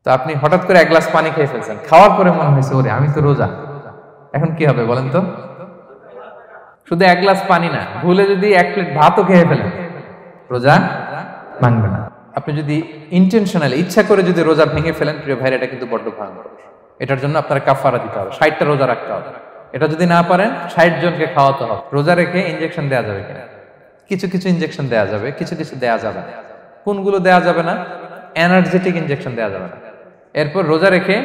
তো আপনি হঠাৎ করে এক গ্লাস পানি খেয়ে ফেলছেন, খাওয়ার পরে মনে হয়েছে ওরে আমি তো রোজা, এখন কি হবে বলেন তো? শুধু এক গ্লাস পানি না, ভুলে যদি এক প্লেট ভাতও খেয়ে ফেলেন, রোজা ভাঙবে না। আপনি যদি ইন্টেনশনালি ইচ্ছা করে যদি রোজা ভেঙে ফেলেন, প্রিয় ভাইরা, এটা কিন্তু বড্ড ভয়ঙ্কর। এটার জন্য আপনার কাফারা দিতে হবে, 60টা রোজা রাখতে হবে। এটা যদি না পারেন 60 জনকে খাওয়াতে হবে। রোজা রেখে ইনজেকশন দেওয়া যাবে কিনা? কিছু কিছু ইনজেকশন দেওয়া যাবে, কিছু কিছু দেওয়া যাবে না। কোনগুলো দেওয়া যাবে না? এনার্জেটিক ইনজেকশন দেওয়া যাবে না। এরপর রোজা রেখে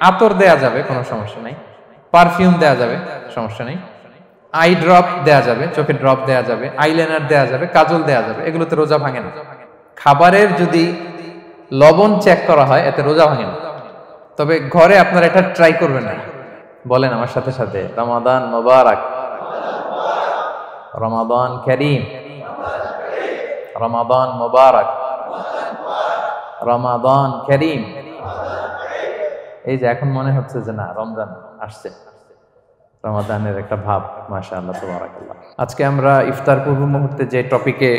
আতর দেওয়া যাবে, কোনো সমস্যা নাই। পারফিউম দেওয়া যাবে, সমস্যা নেই। আই ড্রপ দেওয়া যাবে, চোখে ড্রপ দেওয়া যাবে, আইলাইনার দেওয়া যাবে, কাজল দেওয়া যাবে, এগুলোতে রোজা ভাঙে না। খাবারের যদি লবণ চেক করা হয়, এতে রোজা ভাঙে না। তবে ঘরে আপনারা এটা ট্রাই করবেন না। বলেন আমার সাথে সাথে, রমাদান মোবারক, রমাদান কারীম, রমাদান মোবারক, রমাদান কারীম। এই যে এখন মনে হচ্ছে যে না, রমজান আসছে, রমাদানের একটা ভাব, মাশাআল্লাহ, সুবহানাল্লাহ। আজকে আমরা ইফতার পূর্ব মুহূর্তে যে টপিকে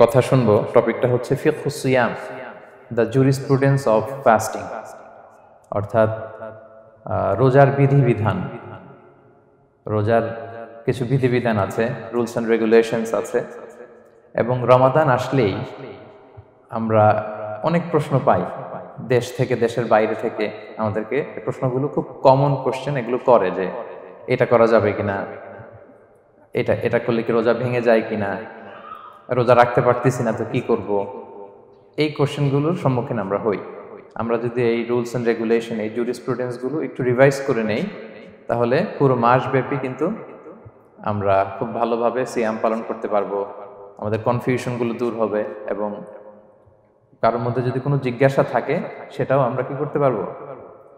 কথা শুনবো, টপিকটা হচ্ছে ফিকহুস সিয়াম, দ্য জুরিসপ্রুডেন্স অফ ফাস্টিং, অর্থাৎ রোজার বিধিবিধান। রোজার কিছু বিধিবিধান আছে, রুলস অ্যান্ড রেগুলেশনস আছে। এবং রমাদান আসলেই আমরা অনেক প্রশ্ন পাই, দেশ থেকে, দেশের বাইরে থেকে আমাদেরকে প্রশ্নগুলো খুব কমন কোশ্চেন এগুলো করে, যে এটা করা যাবে কিনা, এটা করলে কি রোজা ভেঙে যায় কিনা, রোজা রাখতে পারতেছি না তো কি করব। এই কোশ্চেনগুলোর সম্মুখীন আমরা হই। আমরা যদি এই রুলস অ্যান্ড রেগুলেশন, এই জুরিসপ্রুডেন্সগুলো একটু রিভাইজ করে নেই, তাহলে পুরো মাসব্যাপী কিন্তু আমরা খুব ভালোভাবে সিয়াম পালন করতে পারবো। আমাদের কনফিউশনগুলো দূর হবে, এবং কারোর মধ্যে যদি কোনো জিজ্ঞাসা থাকে সেটাও আমরা কি করতে পারবো,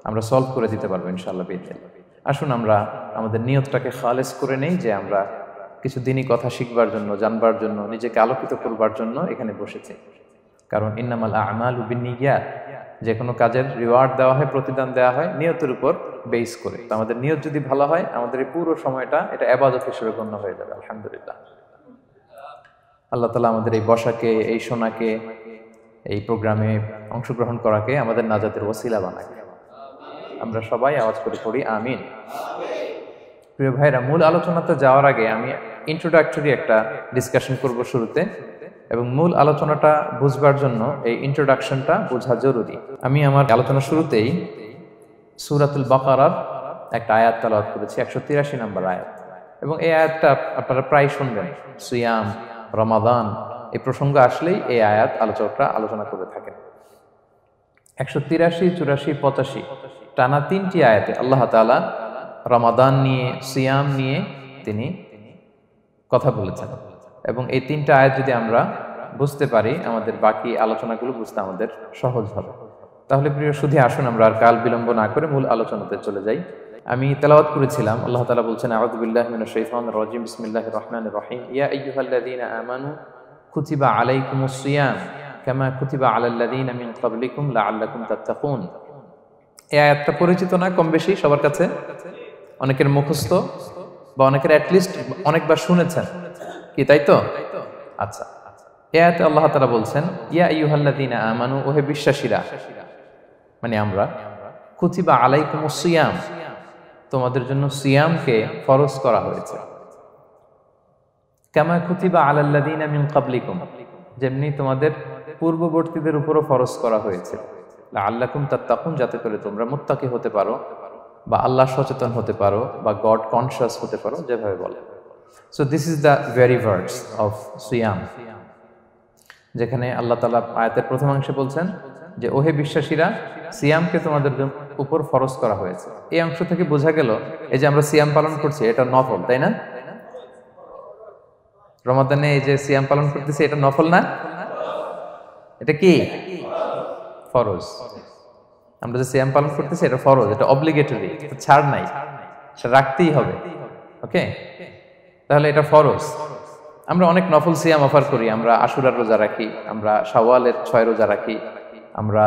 আমরা সলভ করে দিতে পারবো ইনশাআল্লাহ বিইذنিল্লাহ। আসুন আমরা আমাদের নিয়তটাকে খালেস করে নেই, যে আমরা কিছু দিনই কথা শিখবার জন্য, জানবার জন্য, নিজেকে আলোকিত করবার জন্য এখানে বসেছি। কারণ ইন্নামাল আমালু বিন্নিয়াত, যে কোনো কাজের রিওয়ার্ড দেওয়া হয়, প্রতিদান দেওয়া হয় নিয়তের উপর বেস করে। তো আমাদের নিয়ত যদি ভালো হয়, আমাদের এই পুরো সময়টা এটা ইবাদত হিসেবে গণ্য হয়ে যাবে, আলহামদুলিল্লাহ। আল্লাহ তাআলা আমাদের এই বসাকে, এই শোনাকে, এই প্রোগ্রামে অংশগ্রহণ করাকে আমাদের নাজাতের ওসিলা বানায়। আমরা সবাই আওয়াজ করে পড়ি আমিন। প্রিয় ভাইরা, মূল আলোচনাতে যাওয়ার আগে আমি ইন্ট্রোডাক্টরি একটা ডিসকাশন করব শুরুতে, এবং মূল আলোচনাটা বুঝবার জন্য এই ইন্ট্রোডাকশনটা বোঝা জরুরি। আমি আমার আলোচনা শুরুতেই সূরাতুল বাকারার একটা আয়াত তেলাওয়াত করেছি, 183 নম্বর আয়াত। এবং এই আয়াতটা আপনারা প্রায় শুনবেন, সিয়াম, রমাদান এই প্রসঙ্গ আসলেই এই আয়াত আলোচকরা আলোচনা করে থাকেন। 183, 84, 85 টানা 3টি আয়াতে আল্লাহ তাআলা রমাদান নিয়ে, সিয়াম নিয়ে তিনি কথা বলেছেন। এবং এই 3টা আয়াত যদি আমরা বুঝতে পারি, আমাদের বাকি আলোচনাগুলো বুঝতে আমাদের সহজ হবে। তাহলে প্রিয় সুধী, আসুন আমরা আর কাল বিলম্ব না করে মূল আলোচনাতে চলে যাই। আমি তেলাওয়াত করেছিলাম, আল্লাহ তাআলা বলছেন, আউযু বিল্লাহি মিনাশ শাইতানির রাজিম, বিসমিল্লাহির রহমানির রহিম, ইয়া আইয়ুহাল্লাযীনা আমানু কুতিবা আলাইকুমুস সিয়াম কামা কুতিবা আলাল্লাযীনা মিন ক্বাবলিকুম লাআল্লাকুম তাত্তাকুন। এই আয়াতটা পরিচিত না কম বেশি সবার কাছে? অনেকের মুখস্থ, বা অনেকের অ্যাটলিস্ট অনেকবার শুনেছেন কি, তাই তো? আচ্ছা, এই আয়াতে আল্লাহ তাআলা বলছেন, ইয়া আইয়ুহাল্লাযীনা আমানু, ওহে বিশ্বাসীরা, মানে আমরা, কুতিবা আলাইকুমুস সিয়াম, তোমাদের জন্য সিয়ামকে ফরজ করা হয়েছে, কামা কুতিবা আলাল্লাযীনা মিন ক্বাবলিকুম, যেমনি তোমাদের পূর্ববর্তীদের উপরও ফরজ করা হয়েছে, লাআল্লাকুম তাত্তাকুন, যাতে করে তোমরা মুত্তাকি হতে পারো, বা আল্লাহ সচেতন হতে পারো, বা গড কনশিয়াস হতে পারো, যেভাবে বলে। So this is the very words of সিয়াম, যেখানে আল্লাহ তাআলা আয়াতের প্রথমাংশে বলছেন যে ওহে বিশ্বাসীরা, সিয়ামকে তোমাদের উপর ফরজ করা হয়েছে। এই অংশ থেকে বোঝা গেল, এই যে আমরা সিয়াম পালন করছি এটা নফল, তাই না? রমাদানে এই যে সিয়াম পালন করতেছি এটা নফল না, এটা কি ফরজ। আমরা যে সিয়াম পালন করতেছি এটা ফরজ, এটা অব্লিগেটরি, এটা ছাড় নাই, সেটা রাখতেই হবে। ওকে, তাহলে এটা ফরজ। আমরা অনেক নফল সিয়াম অফার করি, আমরা আশুরার রোজা রাখি, আমরা শাওয়ালের 6 রোজা রাখি, আমরা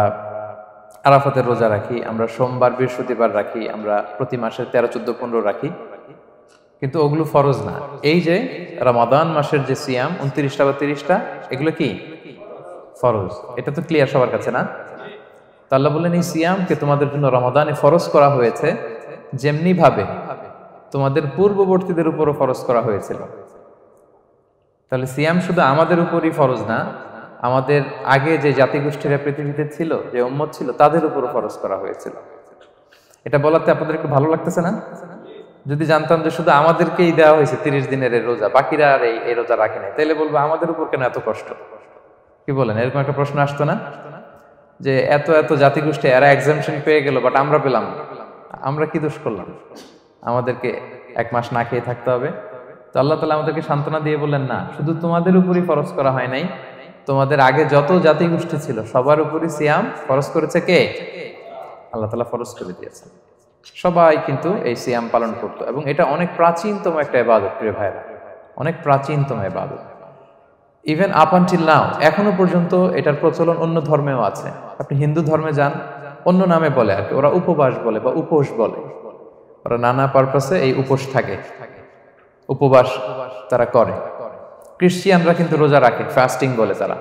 আরাফাতের রোজা রাখি, আমরা সোমবার বৃহস্পতিবার রাখি, আমরা প্রতি মাসের 13, 14, 15 রাখি, কিন্তু ওগুলো ফরজ না। এই যে রমাদান মাসের যে সিয়াম 29টা বা 30টা, এগুলো কি ফরজ? এটা তো ক্লিয়ার সবার কাছে না? তো আল্লাহ বললেন এই সিয়ামকে তোমাদের জন্য রমাদানে ফরজ করা হয়েছে যেমনি ভাবে তোমাদের পূর্ববর্তীদের উপরও ফরজ করা হয়েছিল। তাহলে সিয়াম শুধু আমাদের উপরই ফরজ না, আমাদের আগে যে জাতিগোষ্ঠীরা পৃথিবীতে ছিল, যে উম্মত ছিল, তাদের উপরও ফরজ করা হয়েছিল। এটা বলাতে আপনাদের একটু ভালো লাগতেছে না? যদি জানতাম যে শুধু আমাদেরকেই দেওয়া হয়েছে 30 দিনের এই রোজা, বাকিরা আর এই রোজা রাখে নাই, তাইলে বলবো আমাদের উপর কেন এত কষ্ট? কি বলেন? এরকম একটা প্রশ্ন আসতো না যে এত এত জাতিগোষ্ঠী এরা এক্সামশন পেয়ে গেল, বাট আমরা পেলাম না। আমরা কি দোষ করলাম? আমাদেরকে 1 মাস না খেয়ে থাকতে হবে? তো আল্লাহ তাআলা আমাদেরকে সান্ত্বনা দিয়ে বললেন, না, শুধু তোমাদের উপরই ফরজ করা হয় নাই, তোমাদের আগে যত জাতিগোষ্ঠী ছিল সবার উপরই সিয়াম ফরজ করেছে কে? আল্লাহ তাআলা ফরজ করে দিয়েছেন। সবাই কিন্তু এই সিয়াম পালন করতো, এবং এটা অনেক প্রাচীনতম একটা ইবাদত প্রিয় ভাইরা, অনেক প্রাচীনতম ইবাদত। ইভেন আপ আনটিল নাও, এখনো পর্যন্ত এটার প্রচলন অন্য ধর্মেও আছে। আপনি হিন্দু ধর্মে যান, অন্য নামে বলে আর কি, ওরা উপবাস বলে বা উপোস বলে। ওরা নানা পারপাসে এই উপোস থাকে, উপবাস তারা করে। ক্রিশ্চিয়ানরা কিন্তু রোজা রাখে, ফাস্টিং বলে তারা,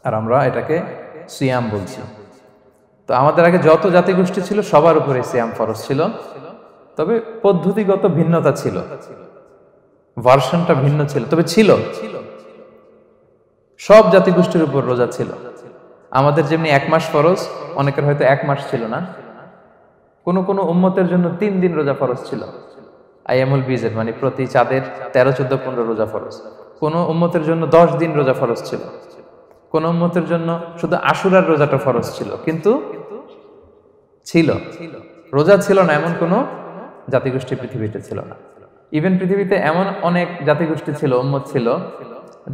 আর আমরা এটাকে সিয়াম বলছি। তো আমাদের আগে যত জাতিগোষ্ঠী ছিল সবার উপরে সিয়াম ফরজ ছিল, তবে পদ্ধতিগত ভিন্নতা ছিল, ভার্সনটা ভিন্ন ছিল, তবে ছিল। সব জাতিগোষ্ঠীর উপর রোজা ছিল। আমাদের যেমনি 1 মাস ফরজ, অনেকের হয়তো 1 মাস ছিল না। কোন কোন উম্মতের জন্য 3 দিন রোজা ফরজ ছিল, আইয়ামুল বীজের, মানে প্রতি চাঁদের 13, 14, 15 রোজা ফরজ। কোন উম্মতের জন্য 10 দিন রোজা ফরজ ছিল, কোন উম্মতের জন্য শুধু আশুরার রোজাটা ফরজ ছিল, কিন্তু ছিল। রোজা ছিল না এমন কোন জাতিগোষ্ঠী পৃথিবীতে ছিল না। ইভেন পৃথিবীতে এমন অনেক জাতিগোষ্ঠী ছিল, উম্মত ছিল,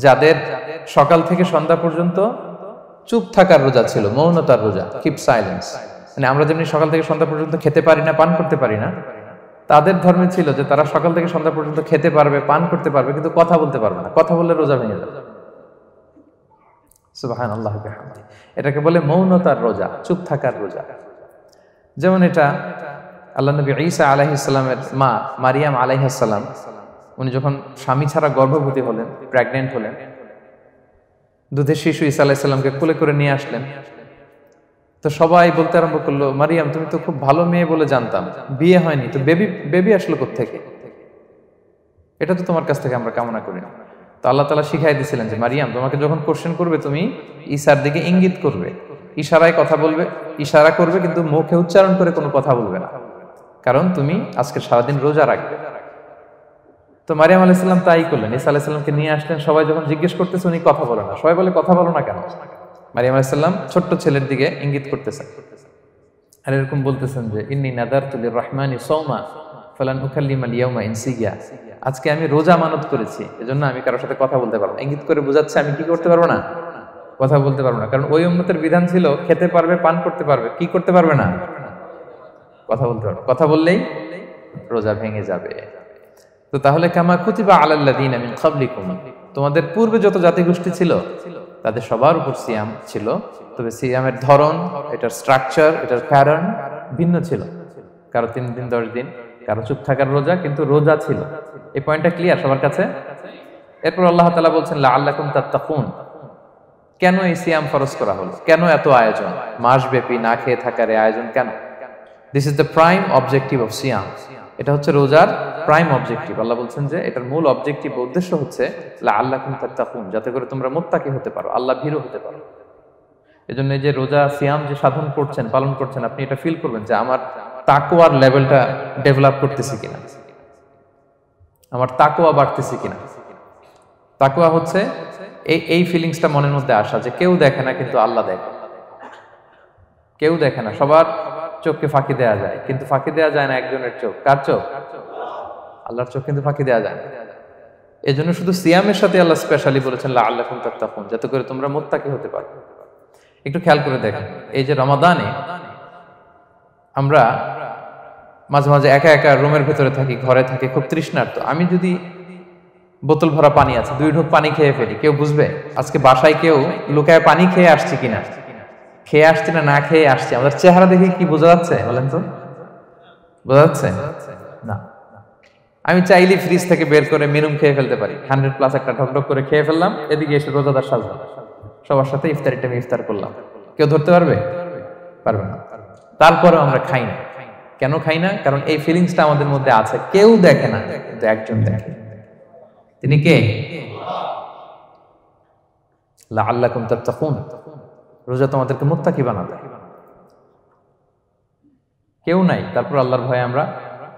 যাদের সকাল থেকে সন্ধ্যা পর্যন্ত চুপ থাকার রোজা ছিল, মৌনতার রোজা, কিপ সাইলেন্স। মানে আমরা যেমনি সকাল থেকে সন্ধ্যা পর্যন্ত খেতে পারি না, পান করতে পারি না, তাদের ধর্মে ছিল যে তারা সকাল থেকে সন্ধ্যা পর্যন্ত খেতে পারবে, পান করতে পারবে, কিন্তু কথা বলতে পারবে না। কথা বললে রোজা ভেঙে যাবে। সুবহানাল্লাহ বিহামদিহি। এটাকে বলে মৌনতার রোজা, চুপ থাকার রোজা। যেমন এটা আল্লাহ নবী ঈসা আলাইহিস সালামের মা মারিয়াম আলাইহিস সালাম, উনি যখন স্বামী ছাড়া গর্ভবতী হলেন, প্রেগন্যান্ট হলেন, দুধের শিশু ঈসা আলাইহিস সালামকে কোলে করে নিয়ে আসলেন। তো সবাই বলতে আরম্ভ করলো, মারিয়াম তুমি তো খুব ভালো মেয়ে বলে জানতাম, বিয়ে হয়নি, তো বেবি আসলো কোত্থেকে? এটা তো তোমার কাছ থেকে আমরা কামনা করি না। তো আল্লাহ তাআলা শিখাই দিয়েছিলেন যে মারিয়াম, তোমাকে যখন কোশ্চেন করবে তুমি ঈসার দিকে ইঙ্গিত করবে, ইশারায় কথা বলবে, ইশারা করবে, কিন্তু মুখে উচ্চারণ করে কোনো কথা বলবে না, কারণ তুমি আজকে সারাদিন রোজা রাখবে। তো মারিয়াম আলাইহিস সালাম তাই করলেন, ঈসা আলাইহিস সালামকে নিয়ে আসলেন। সবাই যখন জিজ্ঞেস করতেছে উনি কথা বলে না, সবাই বলে কথা বলো না কেন? মারিয়াম আলাইহিস সালাম ছোট্ট ছেলের দিকে ইঙ্গিত করতেছেন, আর এরকম বলতেছেন যে ইন্নী নাযারতু লির-রাহমানি সাওমা ফালান উকাল্লিমাল ইয়াওমা ইনসিয়া, আজকে আমি রোজা মানত করেছি, এজন্য আমি কারোর সাথে কথা বলতে পারবো না। ইঙ্গিত করে বোঝাচ্ছে আমি কি করতে পারবো না? কথা বলতে পারবো না। কারণ ওই উম্মতের বিধান ছিল খেতে পারবে, পান করতে পারবে, কি করতে পারবে না? কথা বলতে পারবে। কথা বললেই রোজা ভেঙে যাবে। তো তাহলে কামা কুতিবা আলাল্লাযিনা মিন ক্বাবলিকুম, তোমাদের পূর্বে যত জাতিগোষ্ঠী ছিল তাদের সবার উপর সিয়াম ছিল, তবে সিয়ামের ধরন, এটার স্ট্রাকচার, এটার প্যাটার্ন ভিন্ন ছিল। কারো 3 দিন 10 দিন, কারো চুপ থাকার রোজা, কিন্তু রোজা ছিল। এই পয়েন্টটা ক্লিয়ার সবার কাছে? এরপর আল্লাহ তাআলা বলছেন লাআল্লাকুম তাত্তাকুন, কেন এই সিয়াম ফরজ করা হলো? কেন এত আয়োজন? মাসব্যাপী না খেয়ে থাকার এই আয়োজন কেন? This is the prime objective of সিয়াম। এটা হচ্ছে রোজার প্রাইম অবজেক্টিভ। আল্লাহ বলছেন যে এটার মূল অবজেক্টিভ, উদ্দেশ্য হচ্ছে লাআল্লাকুম তাত্তাকুন, যাতে করে তোমরা মুত্তাকি হতে পারো, আল্লাহ ভীরু হতে পারো। এজন্য এই যে রোজা সিয়াম যে সাধন করছেন, পালন করছেন, আপনি এটা ফিল করবেন যে আমার তাকওয়ার লেভেলটা ডেভেলপ করতেছি কিনা, আমার তাকওয়া বাড়তেছে কিনা। তাকওয়া হচ্ছে এই ফিলিংসটা মনের মধ্যে আসা যে কেউ দেখে না কিন্তু আল্লাহ দেখে। কেউ দেখে না, সবার চোখকে ফাঁকি দেয়া যায়, কিন্তু ফাঁকি দেয়া যায় না একজনের চোখ। কার চোখ? আল্লাহর চোখ কিন্তু ফাঁকি দেয়া যায় না। এই জন্য শুধু সিয়ামের সাথে আল্লাহ স্পেশালি বলেছেন লাআল্লাকুম তাত্তাকুন, যাতে করে তোমরা মুত্তাকি হতে পারো। একটু খেয়াল করে দেখেন, এই যে রমাদানে আমরা মাঝে মাঝে একা একা রুমের ভেতরে থাকি, ঘরে থাকি, খুব তৃষ্ণার্ত। আমি যদি বোতল ভরা পানি আছে 2 ঢোক পানি খেয়ে ফেলি, কেউ বুঝবে? আজকে বাসায় কেউ লুকায় পানি খেয়ে আসছি কিনা, খেয়ে আসছি না খেয়ে আসছি, আমাদের চেহারা দেখে কি বোঝা যাচ্ছে বলেন তো? বোঝা যাচ্ছে না। আমি চাইলে ফ্রিজ থেকে বের করে মিনুম খেয়ে ফেলতে পারি, 100+ একটা ঢকঢক করে খেয়ে ফেললাম, এদিকে এসে রোজাদার সাজলাম, সবার সাথে ইফতারিটা আমি ইফতার করলাম, কেউ ধরতে পারবে? পারবে না। তারপরেও আমরা খাই না। কেন খাই না? কারণ এই ফিলিংসটা আমাদের মধ্যে আছে, কেউ দেখে না কিন্তু একজন দেখে। তিনি কে? লাআল্লাকুম তাত্তাকুন। রোজা তোমাদেরকে মুত্তাকি বানাবে। কেউ নাই, তারপর আল্লাহর ভয়ে আমরা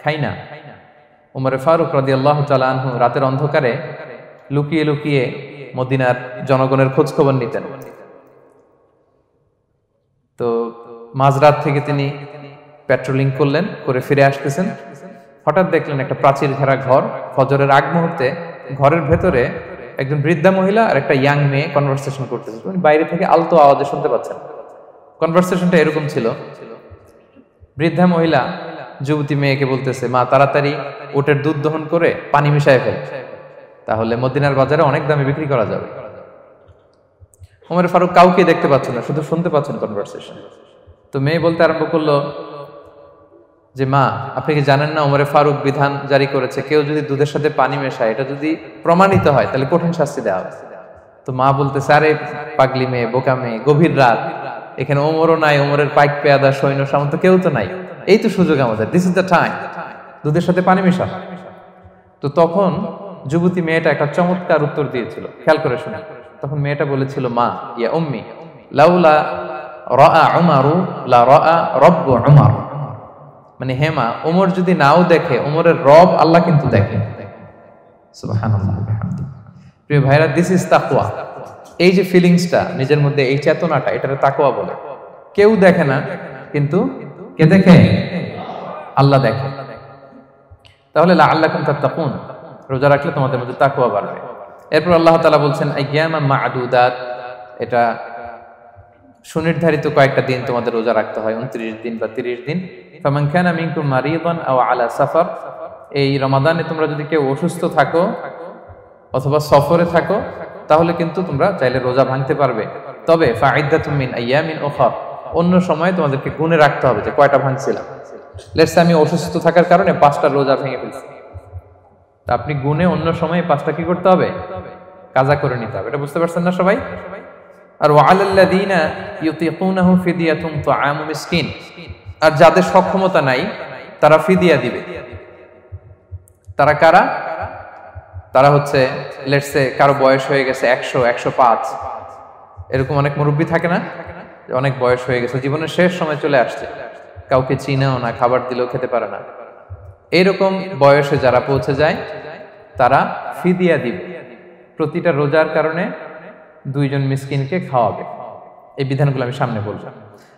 খাই না। উমরে ফারুক রাদিয়াল্লাহু তাআলা আনহু রাতের অন্ধকারে লুকিয়ে লুকিয়ে মদিনার জনগণের খোঁজ খবর নিতেন। তো মাঝরাত থেকে তিনি পেট্রোলিং করলেন, করে ফিরে আসতেছেন। হঠাৎ দেখলেন একটা প্রাচীর ঘেরা ঘর। ফজরের আগ মুহূর্তে ঘরের ভেতরে একজন বৃদ্ধা মহিলা আর একটা ইয়াং মেয়ে কনভারসেশন করতেছে। উনি বাইরে থেকে আলতো আওয়াজে শুনতে পাচ্ছেন। কনভারসেশনটা এরকম ছিল, বৃদ্ধা মহিলা যুবতী মেয়েকে বলতেছে, মা তাড়াতাড়ি উটের দুধ দহন করে পানি মিশায় ফেল, তাহলে মদিনার বাজারে অনেক দামে বিক্রি করা যাবে। ওমর ফারুক কাউকে দেখতে পাচ্ছেন না, শুধু শুনতে পাচ্ছেন কনভারসেশন। তো মেয়ে বলতে আরম্ভ করলো যে মা, আপনি কি জানেন না ওমর ফারুক বিধান জারি করেছে, কেউ যদি দুধের সাথে পানি মেশায়, এটা যদি প্রমাণিত হয় তাহলে কঠিন শাস্তি দেওয়া হবে। তো মা বলতেছে, আরে পাগলি মেয়ে, বোকা মেয়ে, গভীর রাত, এখানে ওমরও নাই, ওমরের পাইক পেয়াদা সৈন্য সামন্ত কেউ তো নাই, এই তো সুযোগ আমাদের, দিস ইজ দ্য টাইম, দুধের সাথে পানি মেশা। তো তখন যুবতী মেয়েটা একটা চমৎকার উত্তর দিয়েছিল, খেয়াল করে শুনে। তখন মেয়েটা বলেছিল, মা ইয়া উম্মি লাউলা রাআ উমারু লা রাআ রাব্বু উমার। মানে হে মা, ওমর যদি নাও দেখে, ওমরের রব আল্লাহ কিন্তু দেখে। সুবহানাল্লাহ বিহামদি। প্রিয় ভাইরা, দিস ইজ তাকওয়া। এই যে ফিলিংসটা নিজের মধ্যে, এই চেতনাটা, এটারে তাকওয়া বলে। কেউ দেখে না কিন্তু কে দেখে? আল্লাহ দেখে। তাহলে লাআল্লাকুম তাত্তাকুন, রোজা রাখলে তোমাদের মধ্যে তাকওয়া বাড়বে। এরপর আল্লাহ তাআলা বলছেন আইয়ামান মা'দুদাত, এটা সুনির্ধারিত কয়েকটা দিন তোমাদের রোজা রাখতে হয়, 29 দিন বা 30 দিন। ফামান কানা মিনকুম মারিদান আও আলা সাফার, এই রমাদানে তোমরা যদি কেউ অসুস্থ থাকো অথবা সফরে থাকো, তাহলে কিন্তু তোমরা চাইলে রোজা ভাঙতে পারবে। তবে ফাইদ্দাতুম মিন আইয়ামিন উখর, অন্য সময় তোমাদেরকে গুণে রাখতে হবে যে কয়টা ভাঙছিলাম। লেটস সে আমি অসুস্থ থাকার কারণে 5টা রোজা ভেঙে ফেলছি, তা আপনি গুণে অন্য সময় 5টা কি করতে হবে? কাজা করে নিতে হবে। এটা বুঝতে পারছেন না সবাই? আর ওয়ালাল্লাযীনা ইউতিকুনাহু ফিদিয়াতুন তুআমু মিসকিন, আর যাদের সক্ষমতা নাই তারা ফিদিয়া দিবে। তারা কারা? তারা হচ্ছে লেটস সে কারো বয়স হয়ে গেছে 100, 105, এরকম অনেক মুরব্বী থাকে না, অনেক বয়স হয়ে গেছে, জীবনের শেষ সময় চলে আসছে, কাউকে চিনেও না, খাবার দিলেও খেতে পারে না। এইরকম বয়সে যারা পৌঁছে যায় তারা ফিদিয়া দিবে। প্রতিটা রোজার কারণে 2 জন মিসকিনকে খাওয়াবে। এই বিধানগুলো আমি সামনে বলবো।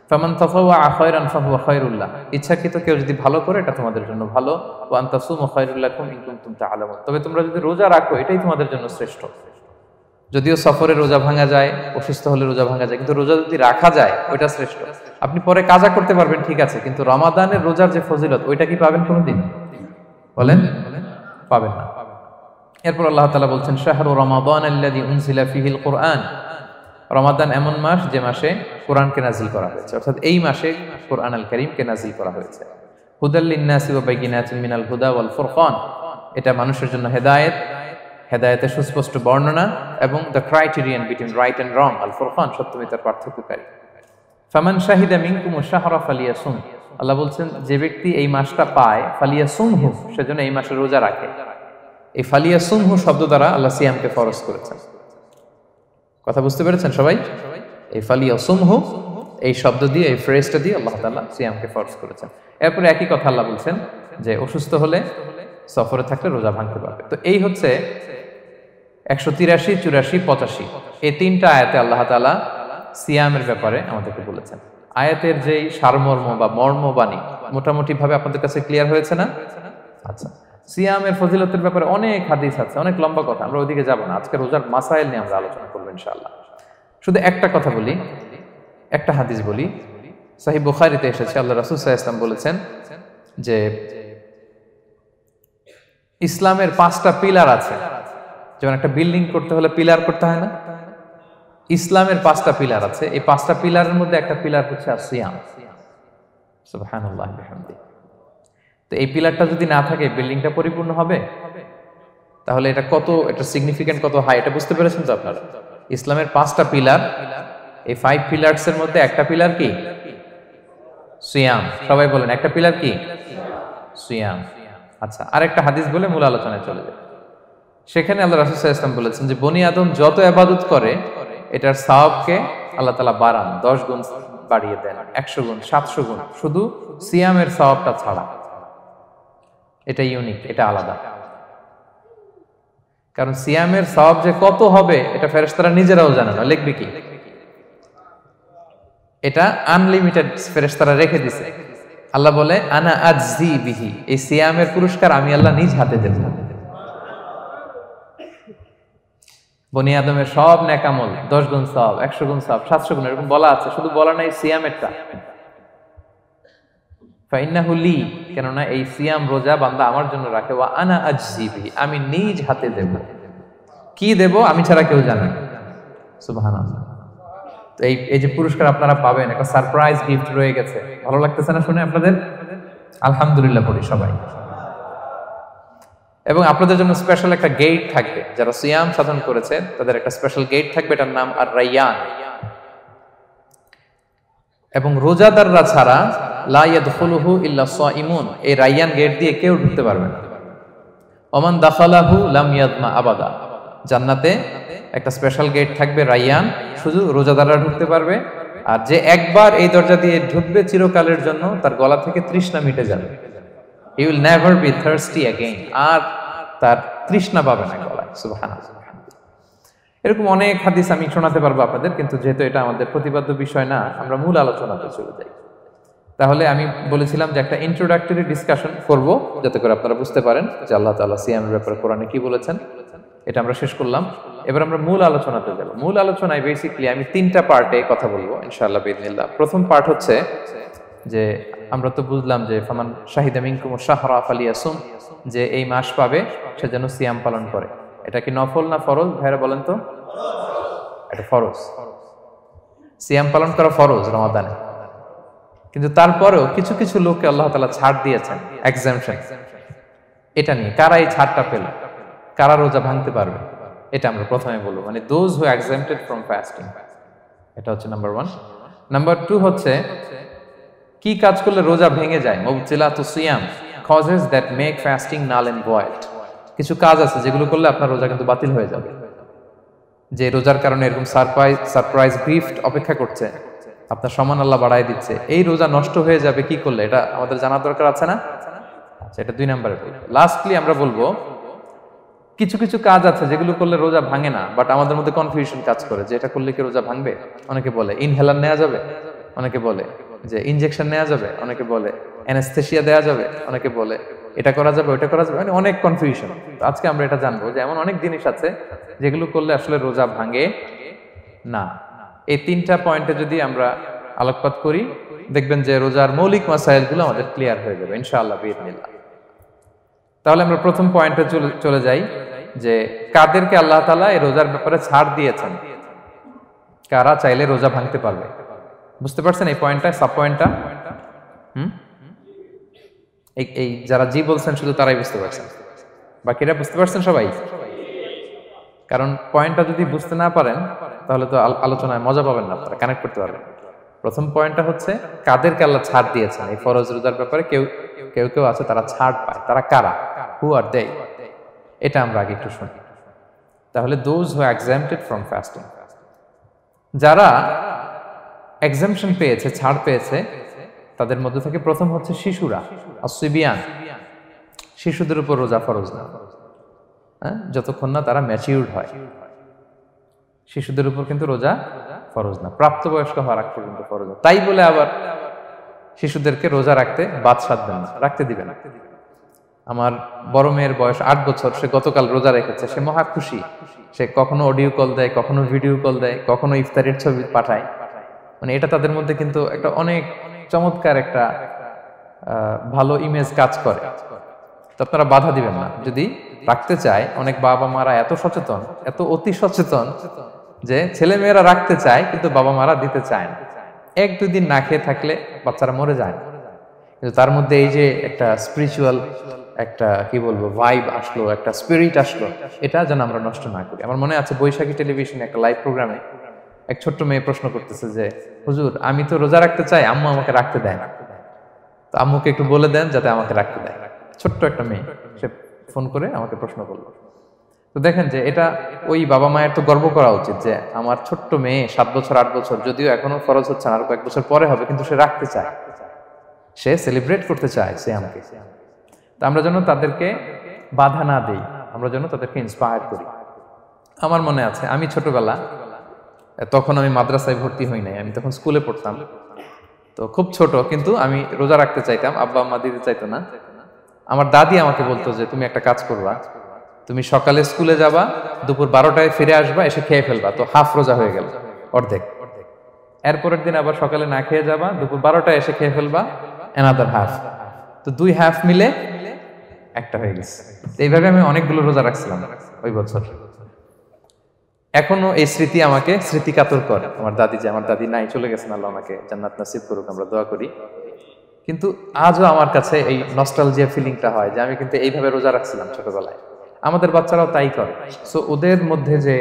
ফামান তাফাওয়া খায়রান ফাহুয়া খায়রুল্লাহ, ইচ্ছাকৃত কেউ যদি ভালো করে এটা তোমাদের জন্য ভালো। ওয়া আন তাসুমু খায়রুল লাকুম ইন কুনতুম তা'লামুন, তবে তোমরা যদি রোজা রাখো এটাই তোমাদের জন্য শ্রেষ্ঠ। যদিও সফরে রোজা ভাঙা যায়, অসুস্থ হলে রোজা ভাঙা যায়, কিন্তু রোজা যদি রাখা যায় ওইটা শ্রেষ্ঠ। আপনি পরে কাজা করতে পারবেন, ঠিক আছে, কিন্তু রমাদানের রোজার যে ফজিলত ওইটা কি পাবেন কোনোদিন? বলেন, পাবেন না। এরপর আল্লাহ তাআলা বলছেন শাহরু রমাদান আল্লাযী উনজিলা ফীহিল কুরআন, রমাদান এমন মাস যে মাসে কোরআনকে নাজিল করা হয়েছে, অর্থাৎ এই মাসে কোরআন আল কারীমকে নাজিল করা হয়েছে। হুদাল লিন-নাসি ওয়া বাইয়িনাতিন মিনাল হুদা ওয়াল ফুরকান, এটা মানুষের জন্য হেদায়েত, হেদায়েতের সুস্পষ্ট বর্ণনা, এবং the criterion between right and wrong, আল ফুরকান সত্যমিতার পার্থক্যকারী। ফামান শাহিদা মিনকুম শাহরা ফালিয়াসুম, আল্লাহ বলছেন যে ব্যক্তি এই মাসটা পায়, ফালিয়াসুমহু, সেজন্য এই মাসে রোজা রাখে। এই ফালিয়াসুমহু শব্দ দ্বারা আল্লাহ সিয়ামকে ফরজ করেছেন। কথা বুঝতে পেরেছেন সবাই? এই ফালিয়াসুমহু এই শব্দ দিয়ে, এই ফ্রেজটা দিয়ে আল্লাহ তাআলা সিয়ামকে ফরজ করেছেন। এরপরে একই কথা আল্লাহ বলছেন যে অসুস্থ হলে, সফরে থাকলে রোজা ভাঙতে পারবে। তো এই হচ্ছে 183, 84, 85 এই 3টা আয়াতে আল্লাহ তাআলা সিয়ামের ব্যাপারে আমাদেরকে বলেছেন। আয়াতের যেই সারমর্ম বা মর্মবাণী মোটামুটি ভাবে আপনাদের কাছে ক্লিয়ার হয়েছে না? আচ্ছা, সিয়ামের ফজিলতের ব্যাপারে অনেক হাদিস আছে, অনেক লম্বা কথা, আমরা ওইদিকে যাব না। আজকে রোজার মাসাইল নিয়ে আমরা আলোচনা করবো ইনশাআল্লাহ। শুধু একটা কথা বলি, একটা হাদিস বলি। সহিহ বুখারীতে এসেছে, আল্লাহ রাসূল সাল্লাল্লাহু আলাইহি ওয়াসাল্লাম বলেছেন যে ইসলামের 5টা পিলার আছে। যেমন একটা বিল্ডিং করতে হলে পিলার করতে হয় না? ইসলামের 5টা পিলার আছে। এই 5টা পিলারের মধ্যে একটা পিলার হচ্ছে সিয়াম। সুবহানাল্লাহ বিহামদি। তো এই পিলারটা যদি না থাকে বিল্ডিংটা পরিপূর্ণ হবে? তাহলে এটা কত, এটা সিগনিফিকেন্ট কত হাই, এটা বুঝতে পেরেছেন তো আপনারা? ইসলামের 5টা পিলার, এই 5 পিলার্স এর মধ্যে একটা পিলার কি? সিয়াম। সবাই বলেন একটা পিলার কি? সিয়াম। আচ্ছা, আরেকটা হাদিস বলে মূল আলোচনায় চলে যায়। সেখানে আল্লাহ রাসূল সাল্লাল্লাহু আলাইহি ওয়াসাল্লাম বলেছেন যে বনি আদম যত ইবাদত করে এটার সওয়াবকে আল্লাহ তাআলা বাড়ান, 10 গুণ বাড়িয়ে দেন, 100 গুণ, 700 গুণ, শুধু সিয়ামের সওয়াবটা ছাড়া। এটা ইউনিক, এটা আলাদা। কারণ সিয়ামের সওয়াব যে কত হবে এটা ফেরেশতারা নিজেরাও জানে না, লিখবে কি? এটা আনলিমিটেড ফেরেশতারা রেখে দিছে। আল্লাহ বলে আনা আজজি বিহি, এই সিয়ামের পুরস্কার আমি আল্লাহ নিজ হাতে দেব। বনি আদমের সব নেক আমল 10 গুণ সওয়াব, 100 গুণ সওয়াব, 700 গুণ এরকম বলা আছে, শুধু বলা নাই সিয়ামেরটা। ফাইন্নাহু লি, কেননা এই সিয়াম রোজা বান্দা আমার জন্য রাখে, ওয়া আনা আজজি বিহি, আমি নিজ হাতে দেব। কি দেব আমি ছাড়া কেউ জানে না। সুবহানাল্লাহ। তো এই যে পুরস্কার আপনারা পাবেন, একটা সারপ্রাইজ গিফট রয়ে গেছে। ভালো লাগতেছে না শুনে আপনাদের? আলহামদুলিল্লাহ পড়ি সবাই। এবং আপনাদের জন্য স্পেশাল একটা গেট থাকবে, যারা সিয়াম সাধন করেছে তাদের একটা স্পেশাল গেট থাকবে, এটার নাম আর রাইয়ান। এবং রোজাদাররা ছাড়া লা ইয়াদখুলুহু ইল্লা সাইমুন, এই রাইয়ান গেট দিয়ে কেউ ঢুকতে পারবে না। ওমান দাখালাহু লাম ইয়াদমা আবাদা, জান্নাতে একটা স্পেশাল গেট থাকবে রাইয়ান, শুধু রোজাদাররা ঢুকতে পারবে। আর যে একবার এই দরজা দিয়ে ঢুকবে চিরকালের জন্য তার গলা থেকে তৃষ্ণা মিটে যাবে। He will never be thirsty again, আর তার তৃষ্ণা পাবে না গলায়। সুবহানাল্লাহ। এরকম অনেক হাদিস আমি শোনাতে পারবো আপনাদের, কিন্তু যেহেতু এটা আমাদের প্রতিপাদ্য বিষয় না, আমরা মূল আলোচনাতে চলে যাই। তাহলে আমি বলেছিলাম যে একটা ইন্ট্রোডাক্টরি ডিসকাশন করব, যাতে করে আপনারা বুঝতে পারেন যে আল্লাহ তাআলা সিয়ামের ব্যাপারে কোরআনে কি বলেছেন। এটা আমরা শেষ করলাম, এবার আমরা মূল আলোচনাতে যাব। মূল আলোচনায় বেসিক্যালি আমি 3টা পার্টে কথা বলবো ইনশাআল্লাহ বিইذنিল্লাহ। প্রথম পার্ট হচ্ছে যে আমরা তো বুঝলাম যে ফামান শাহিদা মিনকুম শাহরা ফালিয়াসুম, যে এই মাস পাবে সে যেন সিয়াম পালন করে। এটা কি নফল না ফরজ ভাইরা বলেন তো? এটা ফরজ। সিয়াম পালন করা ফরজ রমাদানে। কিন্তু তারপরেও কিছু কিছু লোককে আল্লাহ তাআলা ছাড় দিয়েছেন, এক্সাম্পশন। এটা নিয়ে কারা এই ছাড়টা পেল, কারা রোজা ভাঙতে পারবে, এটা আমরা প্রথমে বলবো। মানে দোজ হু এক্সাম্পটেড ফ্রম ফাস্টিং, এটা হচ্ছে নাম্বার 1। নাম্বার 2 হচ্ছে কি কাজ করলে রোজা ভেঙে যায়। মুবতিলাতুস সিয়াম, causes that make fasting null and void. কিছু কাজ আছে যেগুলো করলে আপনার রোজা কিন্তু বাতিল হয়ে যাবে। যে রোজার কারণে এরকম সারপ্রাইজ গিফট অপেক্ষা করছে, আপনার সম্মান আল্লাহ বাড়ায় দিচ্ছে, এই রোজা নষ্ট হয়ে যাবে কি করলে, এটা আমাদের জানার দরকার আছে না? আচ্ছা, এটা 2 নম্বরে। লাস্টলি আমরা বলবো কিছু কিছু কাজ আছে যেগুলো করলে রোজা ভাঙে না, বাট আমাদের মধ্যে কনফিউশন কাজ করে যে এটা করলে কি রোজা ভাঙবে। অনেকে বলে ইনহেলার নেওয়া যাবে, অনেকে বলে যে ইনজেকশন নেওয়া যাবে, অনেকে বলে অ্যানেস্থেসিয়া দেওয়া যাবে, অনেকে বলে এটা করা যাবে ওটা করা যাবে, মানে অনেক কনফিউশন। তো আজকে আমরা এটা জানবো যে এমন অনেক জিনিস আছে যেগুলো করলে আসলে রোজা ভাঙে না। এই 3টা পয়েন্টে যদি আমরা আলোকপাত করি, দেখবেন যে রোজার মৌলিক মাসাইলগুলো আমাদের ক্লিয়ার হয়ে যাবে ইনশাআল্লাহ বিইذনিল্লাহ। তাহলে আমরা প্রথম পয়েন্টে চলে যাই যে কাদেরকে আল্লাহ তাআলা এই রোজার ব্যাপারে ছাড় দিয়েছেন, কারা চাইলে রোজা ভাঙতে পারবে। বুঝতে পারছেন এই পয়েন্টটা, সাব পয়েন্টটা? এই যারা জি বলছেন শুধু তারাই বুঝতে পারছেন, বাকিরা বুঝতে পারছেন সবাই? কারণ পয়েন্টটা যদি বুঝতে না পারেন তাহলে তো আলোচনায় মজা পাবেন না, আপনারা কানেক্ট করতে পারবেন। প্রথম পয়েন্টটা হচ্ছে কাদেরকে আল্লাহ ছাড় দিয়েছেন এই ফরজ রোজার ব্যাপারে। কেউ কেউ আছে তারা ছাড় পায়, তারা কারা? হু আর দে? এটা আমরা আগে একটু শুনি। তাহলে দোজ হু এক্সাম্পটেড ফ্রম ফাস্টিং, যারা এক্সাম্পশন পেয়েছে, ছাড় পেয়েছে, তাদের মধ্যে থেকে প্রথম হচ্ছে শিশুরা, আসিবিয়ান। শিশুদের উপর রোজা ফরজ না, যতক্ষণ না তারা ম্যাচিউরড হয়। শিশুদের উপর কিন্তু রোজা ফরজ না, প্রাপ্তবয়স্ক হওয়ার আগ পর্যন্ত ফরজ না। তাই বলে আবার শিশুদেরকে রোজা রাখতে বাদ সাধবেন না, রাখতে দিবেন না। আমার বড় মেয়ের বয়স 8 বছর, সে গতকাল রোজা রেখেছে, সে মহা খুশি। সে কখনো অডিও কল দেয়, কখনো ভিডিও কল দেয়, কখনো ইফতারের ছবি পাঠায়। মানে এটা তাদের মধ্যে কিন্তু একটা অনেক চমৎকার একটা ভালো ইমেজ কাজ করে। তো আপনারা বাধা দিবেন না যদি রাখতে চায়। অনেক বাবা মারা এত সচেতন, এত অতি সচেতন যে ছেলে মেয়েরা রাখতে চায় কিন্তু বাবা মারা দিতে চায় না। 1-2 দিন না খেয়ে থাকলে বাচ্চারা মরে যায়, কিন্তু তার মধ্যে এই যে একটা স্পিরিচুয়াল একটা কি বলবো ভাইব আসলো, একটা স্পিরিট আসলো, এটা যেন আমরা নষ্ট না করি। আমার মনে আছে বৈশাখী টেলিভিশনে একটা লাইভ প্রোগ্রামে এক ছোট্ট মেয়ে প্রশ্ন করতেছে যে হুজুর আমি তো রোজা রাখতে চাই, আম্মু আমাকে রাখতে দেয় না। তো আম্মুকে একটু বলে দেন যাতে আমাকে রাখতে দেয়। ছোট্ট একটা মেয়ে, সে ফোন করে আমাকে প্রশ্ন করলো। তো দেখেন যে এটা ওই বাবা মায়ের তো গর্ব করা উচিত যে আমার ছোট্ট মেয়ে 7 বছর 8 বছর, যদিও এখনো খরচ হচ্ছে না, আর কয়েক বছর পরে হবে, কিন্তু সে রাখতে চায়, সে সেলিব্রেট করতে চায় সিয়ামকে। তো আমরা যেন তাদেরকে বাধা না দেই, আমরা যেন তাদেরকে ইন্সপায়ার করি। আমার মনে আছে আমি ছোটবেলা, তখন আমি মাদ্রাসায় ভর্তি হই নাই, আমি তখন স্কুলে পড়তাম, তো খুব ছোট, কিন্তু আমি রোজা রাখতে চাইতাম, আব্বা আম্মা দিতে চাইতো না। আমার দাদি আমাকে বলতো যে তুমি একটা কাজ করবা, তুমি সকালে স্কুলে যাবা, দুপুর 12টায় ফিরে আসবা, এসে খেয়ে ফেলবা, তো হাফ রোজা হয়ে গেল, অর্ধেক। এরপরের দিন আবার সকালে না খেয়ে যাবা, দুপুর 12টায় এসে খেয়ে ফেলবা, অ্যানাদার হাফ, তো 2 হাফ মিলে একটা হয়ে গেছে। এইভাবে আমি অনেকগুলো রোজা রাখছিলাম ওই বছর। এখনো এই স্মৃতি আমাকে স্মৃতিকাতর করে। আমার দাদি, যে আমার দাদি নাই, চলে গেছেন, আল্লাহ আমাকে জান্নাত নসিব করুক, আমরা দোয়া করি। কিন্তু আজও আমার কাছে এই নস্টালজিয়া ফিলিংটা হয় যে আমি কিন্তু এইভাবে রোজা রাখছিলাম ছোটবেলায়। আমাদের বাচ্চারাও তাই করে। সো ওদের মধ্যে যে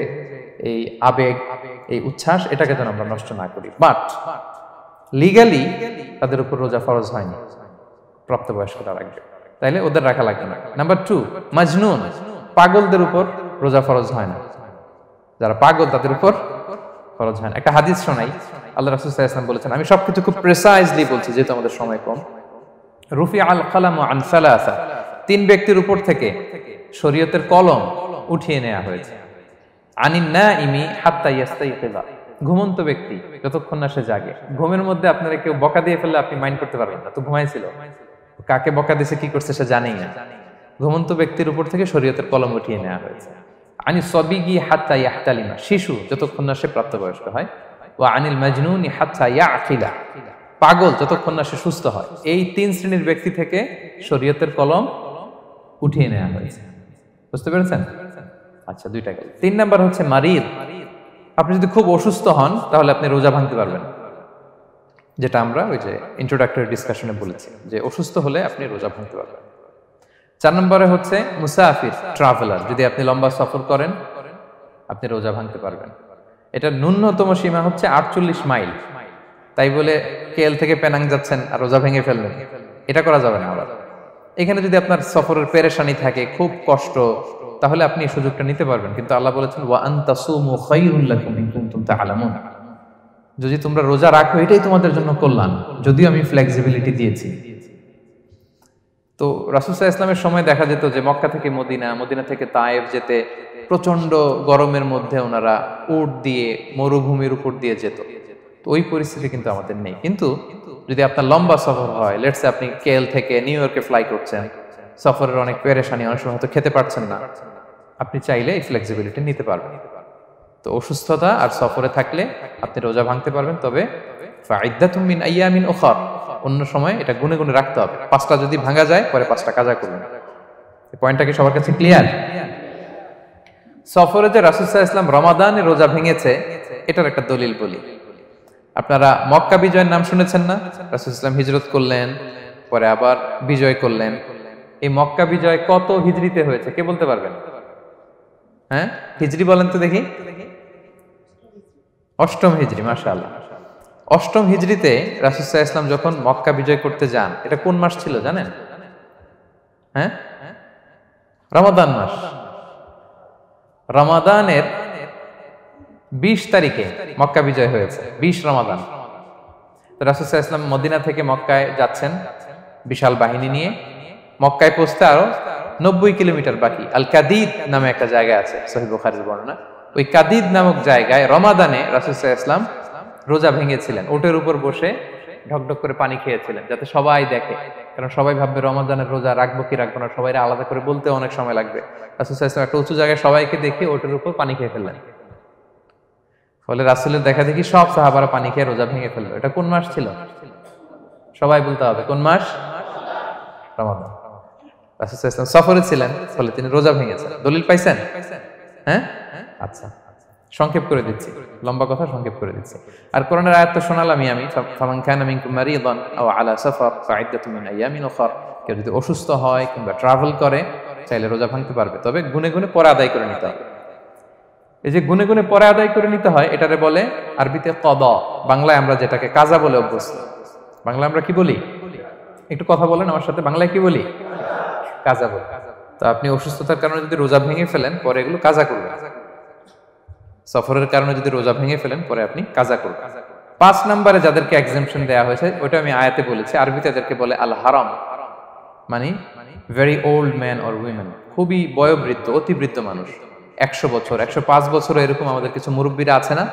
এই আবেগ, এই উচ্ছ্বাস, এটাকে যেন আমরা নষ্ট না করি। বাট লিগালি তাদের উপর রোজা ফরজ হয়নি, প্রাপ্তবয়স্করা রাখবে, তাইলে ওদের রাখা লাগবে না। নাম্বার 2, মাজনুন, পাগলদের উপর রোজা ফরজ হয় না, যারা পাগল তাদের উপর ফরজ হয় না। একটা হাদিস শোনাই, আল্লাহ রাসূল সাল্লাল্লাহু আলাইহি ওয়াসাল্লাম বলেছেন, আমি সবকিছু খুব প্রিসাইজলি বলছি যেহেতু আমাদের সময় কম। রুফি আল কালাম আন সালাসা, 3 ব্যক্তির উপর থেকে শরীয়তের কলম উঠিয়ে নেওয়া হয়েছে। আনিন নাইমি হাত্তা ইয়াস্তাইকিযা, ঘুমন্ত ব্যক্তি যতক্ষণ না সে জাগে। ঘুমের মধ্যে আপনারা কেউ বকা দিয়ে ফেললে আপনি মাইন্ড করতে পারবেন না, তো ঘুমাইছিল, কাকে বকা দিয়েছে কি করছে সে জানেই না। ঘুমন্ত ব্যক্তির উপর থেকে শরীয়তের কলম উঠিয়ে নেওয়া হয়েছে। আনি সবিগি হাত্তা ইয়াহতালিমা, শিশু যতক্ষণ না সে প্রাপ্তবয়স্ক হয়। ওয়া আনিল মাজনুনি হাত্তা ইয়াকিলা, পাগল যতক্ষণ না সে সুস্থ হয়। এই 3 শ্রেণীর ব্যক্তি থেকে শরীয়তের কলম উঠিয়ে নেওয়া হয়েছে। বুঝতে পেরেছেন? আচ্ছা, 2টা গেল। 3 নাম্বার হচ্ছে মারিদ, আপনি যদি খুব অসুস্থ হন তাহলে আপনি রোজা ভাঙতে পারবেন, যেটা আমরা ওই যে ইন্ট্রোডাক্টরি ডিসকাশনে বলেছি যে অসুস্থ হলে আপনি রোজা ভাঙতে পারবেন। 4 নম্বরে হচ্ছে মুসাফির, ট্রাভেলার, যদি আপনি লম্বা সফর করেন আপনি রোজা ভাঙতে পারবেন। এটা ন্যূনতম সীমা হচ্ছে 48 মাইল। তাই বলে কেএল থেকে পেনাং যাচ্ছেন আর রোজা ভেঙে ফেললেন, এটা করা যাবে না। আবার এখানে যদি আপনার সফরের পেরেশানি থাকে, খুব কষ্ট, তাহলে আপনি এই সুযোগটা নিতে পারবেন। কিন্তু আল্লাহ বলেছেন ওয়া আন তাসুমু খায়রুল লাকুম ইন কুনতুম তা'লামুন, যদি তোমরা রোজা রাখো এটাই তোমাদের জন্য কল্যাণ, যদিও আমি ফ্লেক্সিবিলিটি দিয়েছি। তো রাসূল সাল্লাল্লাহু আলাইহি ওয়াসাল্লামের সময় দেখা যেত যে মক্কা থেকে মদিনা, মদিনা থেকে তায়েফ যেতে প্রচন্ড গরমের মধ্যে ওনারা উট দিয়ে মরুভূমির উপর দিয়ে যেত। তো ওই পরিস্থিতি কিন্তু আমাদের নেই। কিন্তু যদি আপনার লম্বা সফর হয়, লেটস সে আপনি কেএল থেকে নিউ ইয়র্কে ফ্লাই করছেন, সফরের অনেক পেরেশানি, অনেক সময় হয়তো খেতে পারছেন না, আপনি চাইলে এই ফ্লেক্সিবিলিটি নিতে পারবেন। তো অসুস্থতা আর সফরে থাকলে আপনি রোজা ভাঙতে পারবেন, তবে ফাইদ্দাতুম মিন আইয়ামিন উখার, অন্য সময় এটা গুনে গুনে রাখতে হবে। 5টা যদি ভাঙা যায় পরে 5টা কাজা করবেন। এই পয়েন্টটা কি সবার কাছে ক্লিয়ার? সফরে যে রাসূল সাল্লাল্লাহু আলাইহি ওয়াসাল্লাম রমাদানে রোজা ভেঙেছে, এটার একটা দলিল বলি। আপনারা মক্কা বিজয়ের নাম শুনেছেন না? রাসূল সাল্লাল্লাহু আলাইহি ওয়াসাল্লাম হিজরত করলেন, পরে আবার বিজয় করলেন। এই মক্কা বিজয় কত হিজরিতে হয়েছে কে বলতে পারবেন? হ্যাঁ, হিজরি বলেন তো দেখি। 8ম হিজরি, মাশাআল্লাহ। 8ম হিজরিতে রাসূল সাল্লাল্লাহু আলাইহি ওয়াসাল্লাম যখন মক্কা বিজয় করতে যান, এটা কোন মাস ছিল জানেন? হ্যাঁ, রমাদান মাস। রমাদানের 20 তারিখে মক্কা বিজয় হয়েছে, 20 রমাদান। তো রাসূল সাল্লাল্লাহু আলাইহি ওয়াসাল্লাম মদিনা থেকে মক্কায় যাচ্ছেন বিশাল বাহিনী নিয়ে। মক্কায় পৌঁছতে আরো 90 কিলোমিটার বাকি। আল কাদিদ নামে একটা জায়গা আছে, সহিহ বুখারীর বর্ণনা। ওই কাদিদ নামক জায়গায় রমাদানে রাসূল সাল্লাল্লাহু আলাইহি ওয়াসাল্লাম রোজা ভেঙেছিলেন, ওটের উপর বসে ঢকঢক করে পানি খেয়েছিলেন, যাতে সবাই দেখে। কারণ সবাই ভাববে রমাদানের রোজা রাখবো কি রাখবো না, সবাই আলাদা করে বলতে অনেক সময় লাগবে। রাসূল সাল্লাল্লাহু আলাইহি ওয়াসাল্লাম একটা উঁচু জায়গায় সবাইকে দেখে ওটের উপর পানি খেয়ে ফেললেন। ফলে রাসূলের দেখা দেখি সব সাহাবারা পানি খেয়ে রোজা ভেঙে ফেললো। এটা কোন মাস ছিল? সবাই বলতে হবে কোন মাস? রমাদান। রাসূল সাল্লাল্লাহু আলাইহি ওয়াসাল্লাম সফরে ছিলেন, ফলে তিনি রোজা ভেঙেছেন। দলিল পাইছেন? হ্যাঁ, আচ্ছা, সংক্ষেপ করে দিচ্ছি, লম্বা কথা সংক্ষেপ করে দিচ্ছি। আর কোরআনের আয়াত তো শোনালামই আমি, ফামান কানা মিনকুম মারিদান আও আলা সাফার ফাইদ্দাতুম মিন আইয়ামিন উখার, কেউ যদি অসুস্থ হয় কিংবা ট্রাভেল করে চাইলে রোজা ভাঙতে পারবে, তবে গুনে গুনে পরে আদায় করে নিতে হবে। এই যে গুনে গুনে পরে আদায় করে নিতে হয়, এটারে বলে আরবিতে কদা, বাংলায় আমরা যেটাকে কাজা বলে অভ্যস্ত। বাংলা আমরা কি বলি? একটু কথা বলেন আমার সাথে, বাংলায় কি বলি? কাজা বলি। তো আপনি অসুস্থতার কারণে যদি রোজা ভেঙে ফেলেন, পরে এগুলো কাজা করবেন। সফরের কারণে যদি রোজা ভেঙে ফেলেন, পরে আপনি কাজা করবেন। 5 নম্বরে যাদেরকে এক্সাম্পশন দেওয়া হয়েছে, ওটা আমি আয়াতে বলেছি, আরবিতে এদেরকে বলে আল হারাম, মানে very old man or women, খুবই বয়োবৃদ্ধ, অতিবৃদ্ধ মানুষ, 100 বছর 105 বছর এরকম আমাদের কিছু মুরব্বীরা আছে না,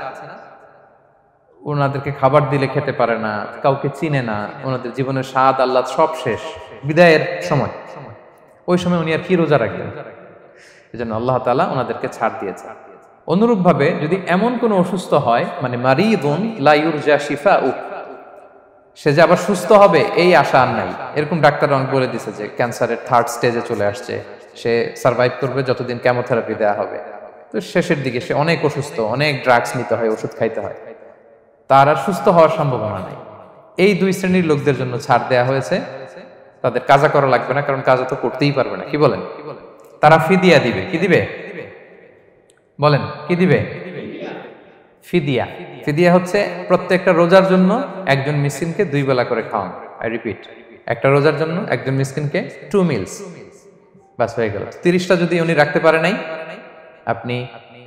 ওনাদেরকে খাবার দিলে খেতে পারে না, কাউকে চিনে না, ওনাদের জীবনের স্বাদ আল্লাহ সব শেষ, বিদায়ের সময়, ওই সময় উনি আর কি রোজা রাখবেন? এজন্য আল্লাহ তাআলা ওনাদেরকে ছাড় দিয়েছে। অনুরূপ ভাবে যদি এমন কোনো অসুস্থ হয়, মানে মারিদুন লা ইউরজা শিফাউ, সে যে আবার সুস্থ হবে এই আশা আর নাই, এরকম ডাক্তার অনেক বলে দিছে যে ক্যান্সারের 3rd স্টেজে চলে আসছে, সে সার্ভাইভ করবে যতদিন কেমোথেরাপি দেওয়া হবে, তো শেষের দিকে সে অনেক অসুস্থ, অনেক ড্রাগস নিতে হয়, ওষুধ খাইতে হয়, তার আর সুস্থ হওয়ার সম্ভাবনা নাই। এই 2 শ্রেণীর লোকদের জন্য ছাড় দেয়া হয়েছে, তাদের কাজা করা লাগবে না, কারণ কাজা তো করতেই পারবে না। কি বলেন? তারা ফিদিয়া দিবে। কি দিবে বলেন? কি দিবে? ফিদিয়া। ফিদিয়া হচ্ছে প্রত্যেকটা রোজার জন্য একজন মিসকিনকে 2 বেলা করে খাওয়ানো। আই রিপিট, একটা রোজার জন্য একজন মিসকিনকে 2 মিলস, বাস হয়ে গেল। 30টা যদি উনি রাখতে পারে নাই, আপনি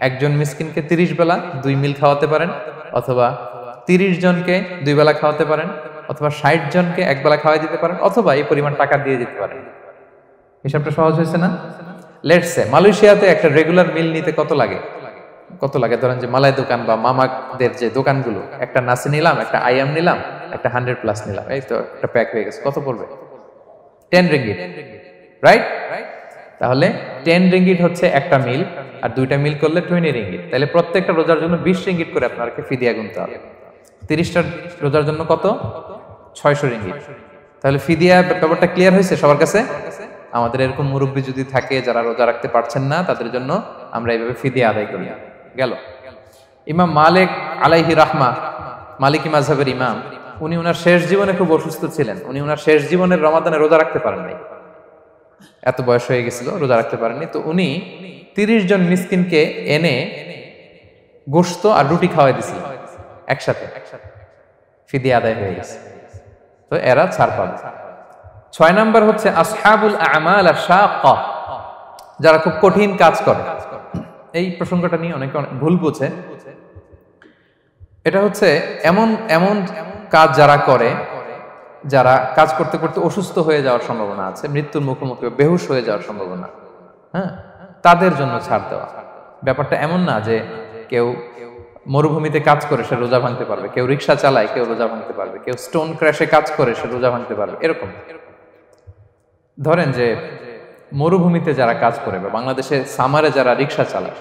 একজন মিসকিনকে 30 বেলা 2 মিল খাওয়াতে পারেন, অথবা 30 জনকে 2 বেলা খাওয়াতে পারেন, অথবা 60 জনকে 1 বেলা খাওয়াই দিতে পারেন, অথবা এই পরিমাণ টাকা দিয়ে দিতে পারেন। হিসাবটা সহজ হয়েছে না? লেটস সে মালয়েশিয়াতে একটা রেগুলার মিল নিতে কত লাগে? ধরেন যে মালাই দোকান বা মামাদের যে দোকানগুলো, একটা নাসি নিলাম, একটা আইয়াম নিলাম, একটা 100+ নিলাম, এই তো একটা প্যাক হয়ে গেছে। কত পড়বে? 10 রিঙ্গিট, রাইট? তাহলে 10 রিঙ্গিট হচ্ছে একটা মিল, আর 2টা মিল করলে 20 রিঙ্গিট। তাহলে প্রত্যেকটা রোজার জন্য 20 রিঙ্গিট করে আপনাকে ফিদিয়া গুনতে হবে। 30টা রোজার জন্য কত? 600 রিঙ্গিট। তাহলে ফিদিয়া ব্যাপারটা ক্লিয়ার হয়েছে সবার কাছে? আমাদের এরকম মুরব্বী যদি থাকে যারা রোজা রাখতে পারছেন না, তাদের জন্য আমরা এইভাবে ফিদিয়া আদায় করি। গেল। ইমাম মালিক আলাইহি রাহমা, মালিকি মাযহাবের ইমাম, উনি ওনার শেষ জীবনে খুব অসুস্থ ছিলেন। উনি ওনার শেষ জীবনের রমাদানে রোজা রাখতে পারেন নাই, এত বয়স হয়ে গেছিল, রোজা রাখতে পারেননি। তো উনি 30 জন মিসকিনকে এনে গোশত আর রুটি খাওয়াই দিছিল একসাথে, ফিদিয়া আদায় হয়ে গেছে। তো এরা ছাড় পাবে। 6 নাম্বার হচ্ছে আসহাবুল আমাল আশ-শাক্কা, যারা খুব কঠিন কাজ করে। এই প্রসঙ্গটা নিয়ে অনেকে ভুল বুঝে। এটা হচ্ছে এমন এমন কাজ যারা করে, যারা কাজ করতে করতে অসুস্থ হয়ে যাওয়ার সম্ভাবনা আছে, মৃত্যুর মুখোমুখি বেহুশ হয়ে যাওয়ার সম্ভাবনা, হ্যাঁ, তাদের জন্য ছাড় দেওয়া। ব্যাপারটা এমন না যে কেউ মরুভূমিতে কাজ করে সে রোজা ভাঙতে পারবে, কেউ রিক্সা চালায় কেউ রোজা ভাঙতে পারবে, কেউ স্টোন ক্র্যাশে কাজ করে সে রোজা ভাঙতে পারবে, এরকম। ধরেন যে মরুভূমিতে যারা কাজ করে, বা বাংলাদেশে সামারে যারা রিক্সা চালায়,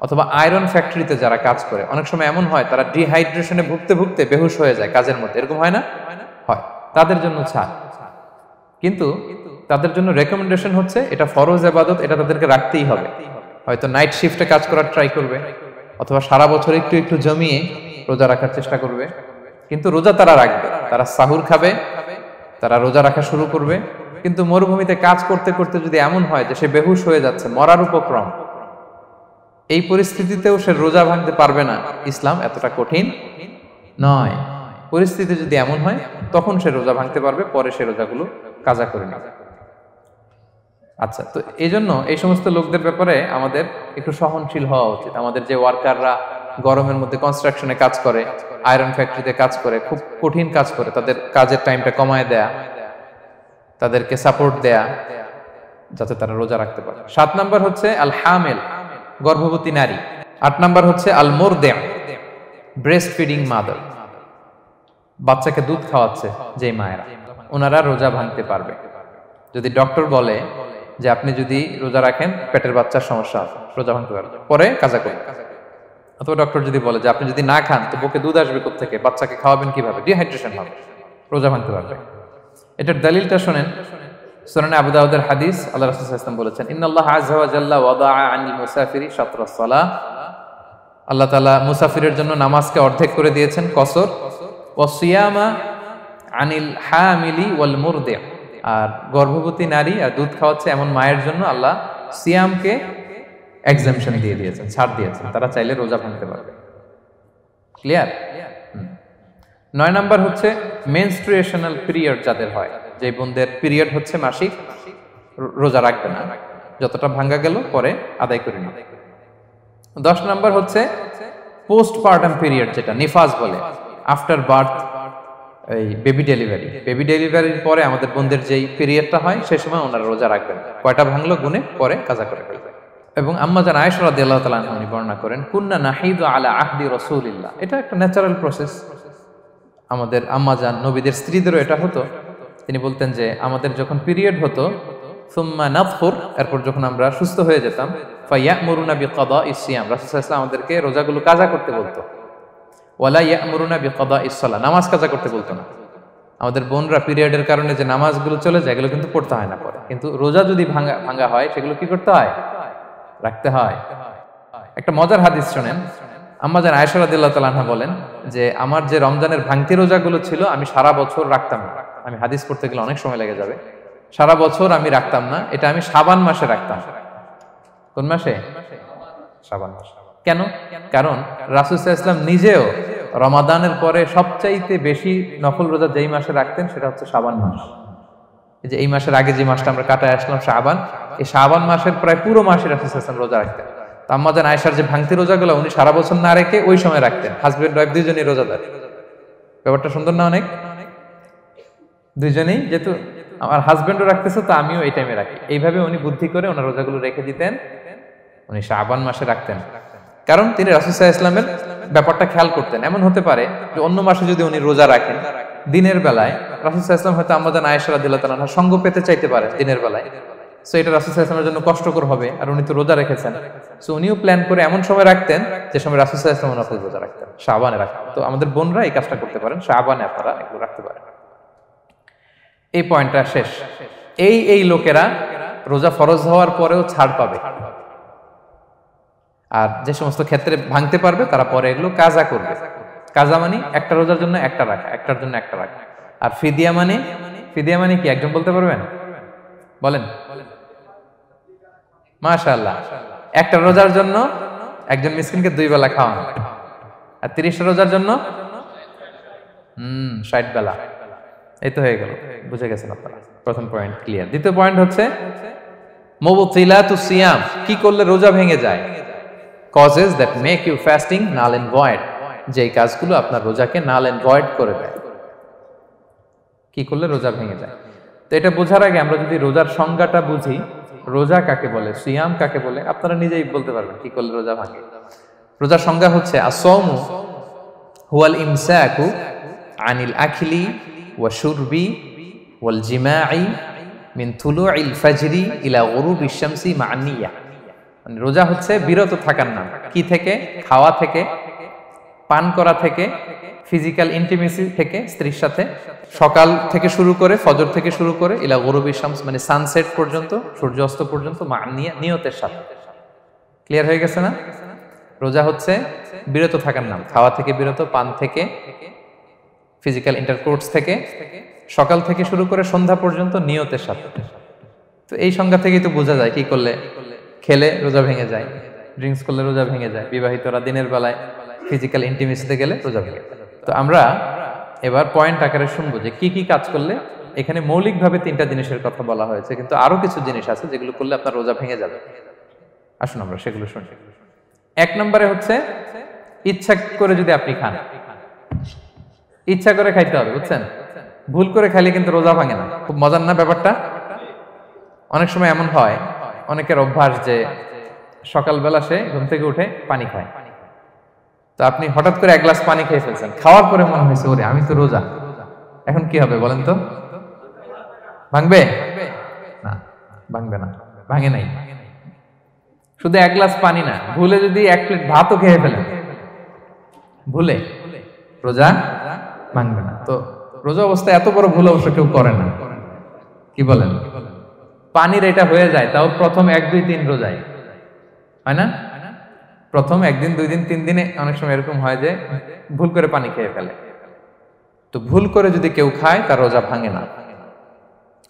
অথবা আয়রন ফ্যাক্টরিতে যারা কাজ করে, অনেক সময় এমন হয় তারা ডিহাইড্রেশনে ভুগতে ভুগতে বেহুশ হয়ে যায় কাজের মধ্যে, এরকম হয় না? হয়। তাদের জন্য ছাড়, কিন্তু তাদের জন্য রেকমেন্ডেশন হচ্ছে এটা ফরজ ইবাদত, এটা তাদেরকে রাখতেই হবে। হয়তো নাইট শিফটে কাজ করার ট্রাই করবে, অথবা সারা বছর একটু একটু জমিয়ে রোজা রাখার চেষ্টা করবে, কিন্তু রোজা তারা রাখবে, তারা সাহুর খাবে, তারা রোজা রাখা শুরু করবে। কিন্তু মরুভূমিতে কাজ করতে করতে যদি এমন হয় যে সে বেহুশ হয়ে যাচ্ছে, মরার উপক্রম, এই পরিস্থিতিতেও সে রোজা ভাঙতে পারবে না, ইসলাম এতটা কঠিন নয়। পরিস্থিতি যদি এমন হয় তখন সে রোজা ভাঙতে পারবে, পরে সে রোজাগুলো কাজা করে নেবে। আচ্ছা, তো এই জন্য এই সমস্ত লোকদের ব্যাপারে আমাদের একটু সহনশীল হওয়া উচিত। আমাদের যে ওয়ার্কাররা গরমের মধ্যে কনস্ট্রাকশনে কাজ করে, আয়রন ফ্যাক্টরিতে কাজ করে, খুব কঠিন কাজ করে, তাদের কাজের টাইমটা কমায় দেয়া, তাদেরকে সাপোর্ট দেয়া, যাতে তারা রোজা রাখতে পারে। 7 নাম্বার হচ্ছে আল হামিল, গর্ভবতী নারী। 8 নাম্বার হচ্ছে আল মুরদি, ব্রেস্ট ফিডিং মাদার, বাচ্চাকে দুধ খাওয়াচ্ছে যে মায়েরা, ওনারা রোজা ভাঙতে পারবে। যদি ডক্টর বলে যে আপনি যদি রোজা রাখেন পেটের বাচ্চার সমস্যা আছে, রোজা ভাঙতে পারবে, পরে কাজা করবেন। অথবা ডক্টর যদি বলে যে আপনি যদি না খান তো বুকে দুধ আসবে কোত্থেকে, বাচ্চাকে খাওয়াবেন কিভাবে, ডিহাইড্রেশন হবে, রোজা ভাঙতে পারবে। এটার দলিলটা শোনেন, সুনানে আবু দাউদের হাদিস, আল্লাহ রাসূল সাল্লাল্লাহু আলাইহি ওয়াসাল্লাম বলেছেন, ইন্নাল্লাহ আযজা ওয়া জাল্লা ওয়াদাআ আনিল মুসাফিরি শাতরাস সালাহ, আল্লাহ তাআলা মুসাফিরের জন্য নামাজকে অর্ধেক করে দিয়েছেন, কসর। ওয়া সিয়ামা আনিল হামিলি ওয়াল মুরদি, আর গর্ভবতী নারী আর দুধ খাওয়াচ্ছে এমন মায়ের জন্য আল্লাহ সিয়ামকে এক্সাম্পশন দিয়ে দিয়েছেন, ছাড় দিয়েছেন, তারা চাইলে রোজা ভাঙতে পারবে। ক্লিয়ার? 9 নাম্বার হচ্ছে মেনস্ট্রুয়েশনাল পিরিয়ড যাদের হয়, যে বোনদের পিরিয়ড হচ্ছে মাসিক, রোজা রাখবে না, যতটা ভাঙ্গা গেল পরে আদায় করে নিবে। 10 নাম্বার হচ্ছে পোস্টপার্টাম পিরিয়ড, যেটা নিফাস বলে, আফটার বার্থ, এই বেবি ডেলিভারির পরে আমাদের বোনদের যেই পিরিয়ডটা হয় সে সময় ওনারা রোজা রাখবেন। কয়টা ভাঙলো গুনে পরে কাজা করে ফেলবে। এবং আম্মা জান আয়েশা রাদিয়াল্লাহু তাআলা আনহা বর্ণনা করেন, কুন্না নাহিদু আলা আহদি রাসূলিল্লাহ, এটা একটা ন্যাচারাল প্রসেস। আমাদের আম্মা জান নবীদের স্ত্রীদেরও এটা হতো। তিনি বলতেন যে আমাদের যখন পিরিয়ড হতো, সুম্মা নাতহুর, এরপর যখন আমরা সুস্থ হয়ে যেতাম, ফায়ামুরুনা বিকাদাইস সিয়াম, রাসূল সাল্লাল্লাহু আলাইহি ওয়াসাল্লাম আমাদেরকে রোজাগুলো কাজা করতে বলতো। ওয়ালা ইয়ামুরুনা বিকাদাইস সালাহ, নামাজ কাজা করতে বলতো না। আমাদের বোনরা পিরিয়ডের কারণে যে নামাজগুলো চলে যায়, এগুলো কিন্তু পড়তে হয় না পরে, কিন্তু রোজা যদি ভাঙা হয় সেগুলো কি করতে হয়? রাখতে হয়। একটা মজার হাদিস শুনেন, আম্মা জান আয়েশা রাদিয়াল্লাহু তাআলা আনহা বলেন যে আমার যে রমজানের ভাঙতি রোজাগুলো ছিল আমি সারা বছর রাখতাম না। আমি হাদিস পড়তে গেলে অনেক সময় লেগে যাবে। সারা বছর আমি রাখতাম না, এটা আমি শাবান মাসে রাখতাম। কোন মাসে? শাবান মাসে। কেন? কারণ রাসূল সাল্লাল্লাহু আলাইহি ওয়াসাল্লাম নিজেও রমাদানের পরে সবচাইতে বেশি নফল রোজা যেই মাসে রাখতেন সেটা হচ্ছে শাবান মাস। এই যে এই মাসের আগে যে মাসটা আমরা কাটায় আসলাম শাবান, এই শাবান মাসের প্রায় পুরো মাসে রাসূল সাল্লাল্লাহু আলাইহি ওয়াসাল্লাম রোজা রাখতেন। তো আম্মা জান আয়েশার যে ভাঙতি রোজাগুলো উনি সারা বছর না রেখে ওই সময় রাখতেন। হাজবেন্ড ওয়াইফ দুইজনই রোজাদার। ব্যাপারটা সুন্দর না অনেক? দুইজনেই, যেহেতু আমার হাজবেন্ডও রাখতেছে তো আমিও এই টাইমে রাখি, এইভাবে উনি বুদ্ধি করে ওনার রোজাগুলো রেখে দিতেন। উনি শাবান মাসে রাখতেন কারণ তিনি রাসূল সাল্লাল্লাহু আলাইহি ওয়াসাল্লামের ব্যাপারটা খেয়াল করতেন। এমন হতে পারে যে অন্য মাসে যদি উনি রোজা রাখেন, দিনের বেলায় রাসূল সাল্লাল্লাহু আলাইহি ওয়াসাল্লাম হয়তো আম্মা জান আয়েশা রাদিয়াল্লাহু তাআলা আনহা সঙ্গ পেতে চাইতে পারে দিনের বেলায়, সো এটা রাসূল সাল্লাল্লাহু আলাইহি ওয়াসাল্লামের জন্য কষ্টকর হবে, আর উনি তো রোজা রেখেছেন, সো উনিও প্ল্যান করে এমন সময় রাখতেন যে সময় রাসূল সাল্লাল্লাহু আলাইহি ওয়াসাল্লাম নফল রোজা রাখতেন, শাবানে রাখতেন। তো আমাদের বোনরা এই কাজটা করতে পারেন, শাবানে আপনারা এগুলো রাখতে পারেন। এই পয়েন্টটা শেষ। এই লোকেরা রোজা ফরজ হওয়ার পরেও ছাড় পাবে, আর যে সমস্ত ক্ষেত্রে ভাঙতে পারবে তারা পরে এগুলো কাজা করবে। কাজা মানে একটা রোজার জন্য একটা রাখা, একটার জন্য একটা রাখা। আর ফিদিয়া মানে কি একজন বলতে পারবেন? বলেন। মাশাআল্লাহ, একটা রোজার জন্য একজন মিসকিনকে 2 বেলা খাওয়ানো, আর 30 রোজার জন্য 60 বেলা। এই তো হয়ে গেল, বুঝে গেছেন আপনারা। প্রথম পয়েন্ট ক্লিয়ার। দ্বিতীয় পয়েন্ট হচ্ছে মুবতিলাতুস সিয়াম, কি করলে রোজা ভেঙে যায়। Causes that make you fasting null and void, যেই কাজগুলো আপনার রোজাকে নাল এন্ড ভয়েড করে দেয়। কি করলে রোজা ভেঙে যায়? তো এটা বোঝার আগে আমরা যদি রোজার সংজ্ঞাটা বুঝি, রোজা কাকে বলে, সিয়াম কাকে বলে, আপনারা নিজেই বলতে পারবেন কি করলে রোজা ভাঙে। রোজার সংজ্ঞা হচ্ছে আসওমু হুয়াল ইমসাকু আনিল আখলি ওয়া শুরবি ওয়াল জিমাই মিন তুলুইল ফাজরি ইলা গুরুবিশ শামসি মা নিয়া। মানে রোজা হচ্ছে বিরত থাকার নাম। কি থেকে? খাওয়া থেকে, পান করা থেকে, ফিজিক্যাল ইন্টিমেসি থেকে স্ত্রীর সাথে, সকাল থেকে শুরু করে, ফজর থেকে শুরু করে ইলা গুরুবিশ শামস মানে সানসেট পর্যন্ত, সূর্যাস্ত পর্যন্ত, মা নিয়তের সাথে। ক্লিয়ার হয়ে গেছে না? রোজা হচ্ছে বিরত থাকার নাম। খাওয়া থেকে বিরত, পান থেকে, ফিজিক্যাল ইন্টারকোর্স থেকে, সকাল থেকে শুরু করে সন্ধ্যা পর্যন্ত নিয়তের সাথে। তো এই সংজ্ঞা থেকেই তো বোঝা যায় কি করলে, খেলে রোজা ভেঙে যায়, ড্রিঙ্কস করলে রোজা ভেঙে যায়, বিবাহিতরা দিনের বেলায় ফিজিক্যাল ইন্টিমেসিতে গেলে রোজা ভেঙে যায়। তো আমরা এবার পয়েন্ট আকারে শুনবো যে কি কি কাজ করলে। এখানে মৌলিকভাবে 3টা জিনিসের কথা বলা হয়েছে, কিন্তু আরো কিছু জিনিস আছে যেগুলো করলে আপনার রোজা ভেঙে যাবে। আসুন আমরা সেগুলো শুনি। 1 নম্বরে হচ্ছে ইচ্ছা করে যদি আপনি খান, ইচ্ছা করে খাইতে হবে, বুঝছেন? ভুল করে খাইলে কিন্তু রোজা ভাঙে না। খুব মজার না ব্যাপারটা? অনেক সময় এমন হয়, অনেকের অভ্যাস যে সকালবেলা সে ঘুম থেকে উঠে পানি খায়। তো আপনি হঠাৎ করে 1 গ্লাস পানি খেয়ে ফেলছেন, খাওয়ার পরে মনে হয়েছে ওরে আমি তো রোজা, এখন কি হবে বলেন তো? ভাঙবে না? ভাঙবে না, ভাঙে নাই। শুধু 1 গ্লাস পানি না, ভুলে যদি 1 প্লেট ভাতও খেয়ে ফেলেন, ভুলে, রোজা ভাঙবে না। তো রোজা অবস্থায় এত বড় ভুল অবশ্য কেউ করে না, কি বলেন? পানির এটা হয়ে যায়, তাও প্রথম 1, 2, 3 রোজায়, হয় না? প্রথম 1 দিন, 2 দিন, 3 দিনে অনেক সময় এরকম হয় যে ভুল করে পানি খেয়ে ফেলে। তো ভুল করে যদি কেউ খায় তার রোজা ভাঙে না,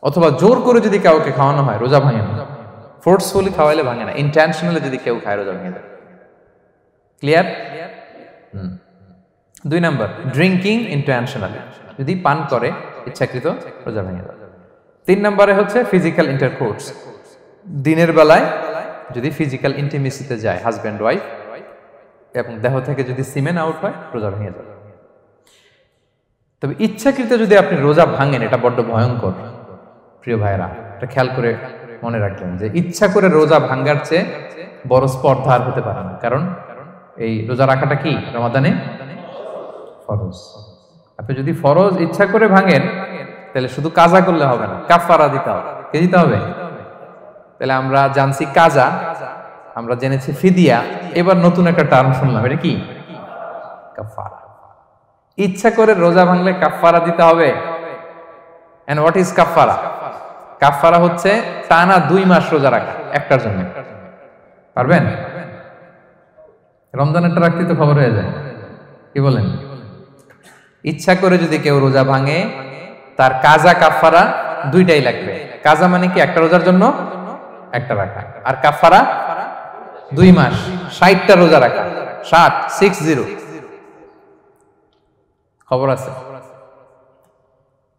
অথবা জোর করে যদি কাউকে খাওয়ানো হয় রোজা ভাঙে না। ফোর্সফুলি খাওয়াইলে ভাঙে না, ইন্টেনশনালি যদি কেউ খায় রোজা ভেঙে যায়। ক্লিয়ার? 2 নাম্বার, ড্রিঙ্কিং ইন্টেনশনালি, যদি পান করে ইচ্ছাকৃত রোজা ভেঙে যায়। 3 নম্বরে হচ্ছে ফিজিক্যাল ইন্টারকোর্স, দিনের বেলায় যদি ফিজিক্যাল ইন্টিমেসিতে যায় হাজব্যান্ড ওয়াইফ এবং দেহ থেকে যদি সিমেন আউট হয় রোজা ভেঙে যাবে। তবে ইচ্ছাকৃত যদি আপনি রোজা ভাঙেন এটা বড্ড ভয়ঙ্কর প্রিয় ভাইরা, এটা খেয়াল করে মনে রাখবেন যে ইচ্ছা করে রোজা ভাঙার চেয়ে বড় স্পর্ধা আর হতে পারে না। কারণ এই রোজা রাখাটা কি রমাদানে ফরজ। আপনি যদি ফরজ ইচ্ছা করে ভাঙেন তাহলে শুধু কাজা করলে হবে না, কাফারা দিতে হবে। কে দিতে হবে? তাহলে আমরা জানছি কাজা, আমরা জেনেছি ফিদিয়া, এবার নতুন একটা টার্ম শুনলাম, এটা কি? কাফারা। ইচ্ছা করে রোজা ভাঙলে কাফারা দিতে হবে। এন্ড হোয়াট ইজ কাফারা? কাফারা হচ্ছে টানা 2 মাস রোজা রাখা একটার জন্য। পারবেন? রমজানেরটা রাখতে তো খবর হয়ে যায়, কি বলেন? ইচ্ছা করে যদি কেউ রোজা ভাঙে তার কাজা কাফারা দুইটাই লাগবে। কাজা মানে কি? একটা রোজার জন্য একটা রাখা, আর কাফারা 2 মাস 60টা রোজা রাখা। 60 খবর আছে।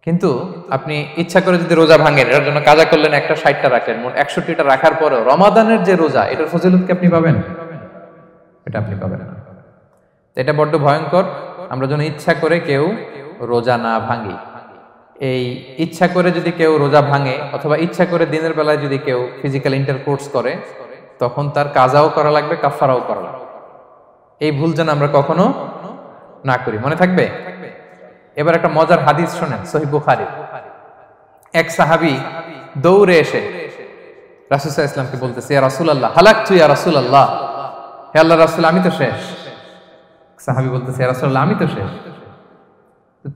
কিন্তু আপনি ইচ্ছা করে যদি রোজা ভাঙেন এটার জন্য কাজা করলেন, একটা 60টা রাখলেন, মোট 61টা রাখার পরেও রমাদানের যে রোজা এটার ফজিলত কি আপনি পাবেন? এটা আপনি পাবেন না। এটা বড্ড ভয়ঙ্কর। আমরা যেন ইচ্ছা করে কেউ রোজা না ভাঙি। এই ইচ্ছা করে যদি কেউ রোজা ভাঙে অথবা ইচ্ছা করে দিনের বেলায় যদি কেউ ফিজিক্যাল ইন্টারকোর্স করে তখন তার কাজাও করা লাগবে, কাফারাও করা লাগবে। এই ভুল যেন আমরা কখনো না করি, মনে থাকবে। এবার একটা মজার হাদিস শোনেন, সহিহ বুখারী। এক সাহাবী দৌড়ে এসে রাসূল সাল্লাল্লাহু আলাইহি ওয়াসাল্লামকে বলতেছে, ইয়া রাসূলুল্লাহ হালাকতু ইয়া রাসূলুল্লাহ, হে আল্লাহর রাসূল আমি তো শেষ। সাহাবী বলতেছে, ইয়া রাসূলুল্লাহ আমি তো শেষ।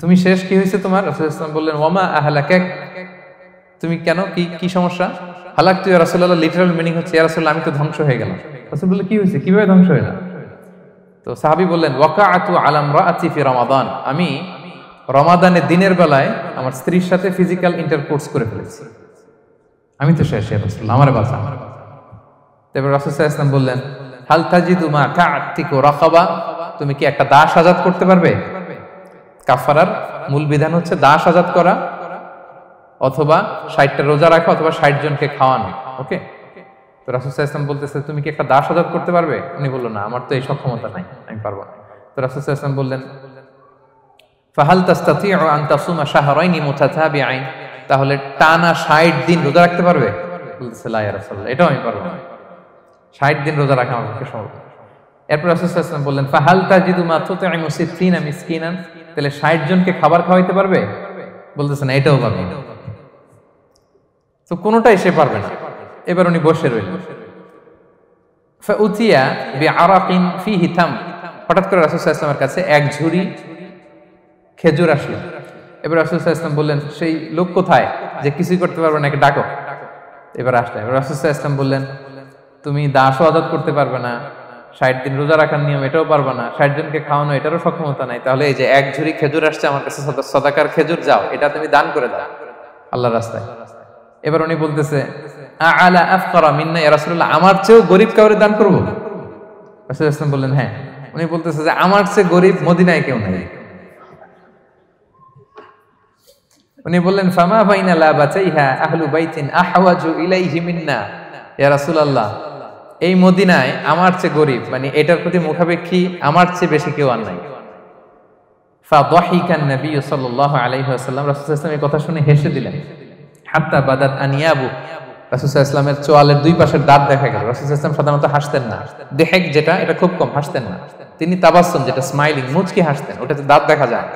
তুমি শেষ, কি হয়েছে তোমার? রাসূল সাল্লাল্লাহু আলাইহি ওয়াসাল্লাম বললেন, ওয়ামা আহলাকাক, তুমি কেন, কি সমস্যা? হালাকতু ইয়া রাসূলুল্লাহ লিটারাল মিনিং হচ্ছে ইয়া রাসূলুল্লাহ আমি তো ধ্বংস হয়ে গেলাম। রাসূল বললেন, কি হয়েছে, কিভাবে ধ্বংস হয়ে গেল? তো সাহাবী বললেন, ওয়াকাআতু আলা ইমরাআতি ফি রমাদান, আমি রমাদানের দিনের বেলায় আমার স্ত্রীর সাথে ফিজিক্যাল ইন্টারকোর্স করে ফেলেছি, আমি তো শেষ, ইয়া রাসূলুল্লাহ আমারে বাঁচান। তারপর রাসূল সাল্লাল্লাহু আলাইহি ওয়াসাল্লাম বললেন, হাল তাজিদু মা কা'তিকু রাকাবা, তুমি কি একটা দাস আজাদ করতে পারবে? কাফারার মূল বিধান হচ্ছে দাস আজাদ করা অথবা 60টা রোজা রাখা অথবা 60 জনকে খাওয়ানো। ওকে, তো রাসূল সাল্লাল্লাহু আলাইহি ওয়াসাল্লাম বলতেছে, তুমি কি একটা দাস আজাদ করতে পারবে? উনি বলল, না আমার তো এই সক্ষমতা নাই, আমি পারবো না। তো রাসূল সাল্লাল্লাহু আলাইহি ওয়াসাল্লাম বললেন, ফাহাল তাস্তাতিউ আন তাসুমা শাহরাইনি মুতাতাবিআইন, তাহলে টানা 60 দিন রোজা রাখতে পারবে? বলতেছে, লা ইয়া রাসূলুল্লাহ এটাও আমি পারবো না, 60 দিন রোজা রাখা আমার পক্ষে সম্ভব না। এরপর রাসূল সাল্লাল্লাহু আলাইহি ওয়াসাল্লাম বললেন, ফাহাল তাজিদু মা তুতঈমু 60 মিসকিনান, তাহলে 60 জনকে খাবার খাওয়াইতে পারবে? বলতেছে, না এটাও পারবে না। তো কোনোটাই সে পারবে না। এবার উনি বসে রইলেন। ফাউতিয়া বিআরাকিন ফিহি তাম, হঠাৎ করে রাসূল সাল্লাল্লাহু আলাইহি ওয়াসাল্লামের কাছে এক ঝুড়ি খেজুর আসলো। এবার রাসূল সাল্লাল্লাহু আলাইহি ওয়াসাল্লাম বললেন, সেই লোক কোথায় যে কিছুই করতে পারবে না, একে ডাকো। এবার আসলে এবার রাসূল সাল্লাল্লাহু আলাইহি ওয়াসাল্লাম বললেন, তুমি দাসও আজাদ করতে পারবে না, 60 দিন রোজা রাখার নিয়ম এটাও পারবে না, 60 জনকে খাওয়ানো এটারও সক্ষমতা নাই, তাহলে এই যে এক ঝুড়ি খেজুর আসছে আমার কাছে, সাদাকার খেজুর, যাও এটা তুমি দান করে দাও আল্লাহর রাস্তায়। এবার উনি বলতেছে, আলা আফকারা মিন্না ইয়া রাসূলুল্লাহ, আমার চেয়েও গরীব কাউরে দান করব? রাসূল সাল্লাল্লাহু আলাইহি ওয়াসাল্লাম বললেন, হ্যাঁ। উনি বলতেছে যে আমার চেয়ে গরীব মদিনায় কেউ নাই। উনি বললেন, ফামা বাইনা লাবাতাইহা আহলু বাইতিন আহওয়াজু ইলাইহি মিন্না ইয়া রাসূলুল্লাহ, এই মদিনায় আমার চেয়ে গরীব মানে এটার প্রতি মুখাপেক্ষী আমার চেয়ে বেশি কেউ আর নাই। ফাদাহিকান নবী সাল্লাল্লাহু আলাইহি ওয়াসাল্লাম, রাসূল সাল্লাল্লাহু আলাইহি ওয়াসাল্লাম এই কথা শুনে হেসে দিলেন। হাত্তা বাদাত আনিয়াবু, রাসূল সাল্লাল্লাহু আলাইহি ওয়াসাল্লামের চোয়ালের দুই পাশের দাঁত দেখা গেল। রাসূল সাল্লাল্লাহু আলাইহি ওয়াসাল্লাম সাধারণত হাসতেন না, দেহেক যেটা এটা খুব কম হাসতেন না, তিনি তাবাসসুম যেটা স্মাইলিং মুচকি হাসতেন, ওটাতে দাঁত দেখা যায়।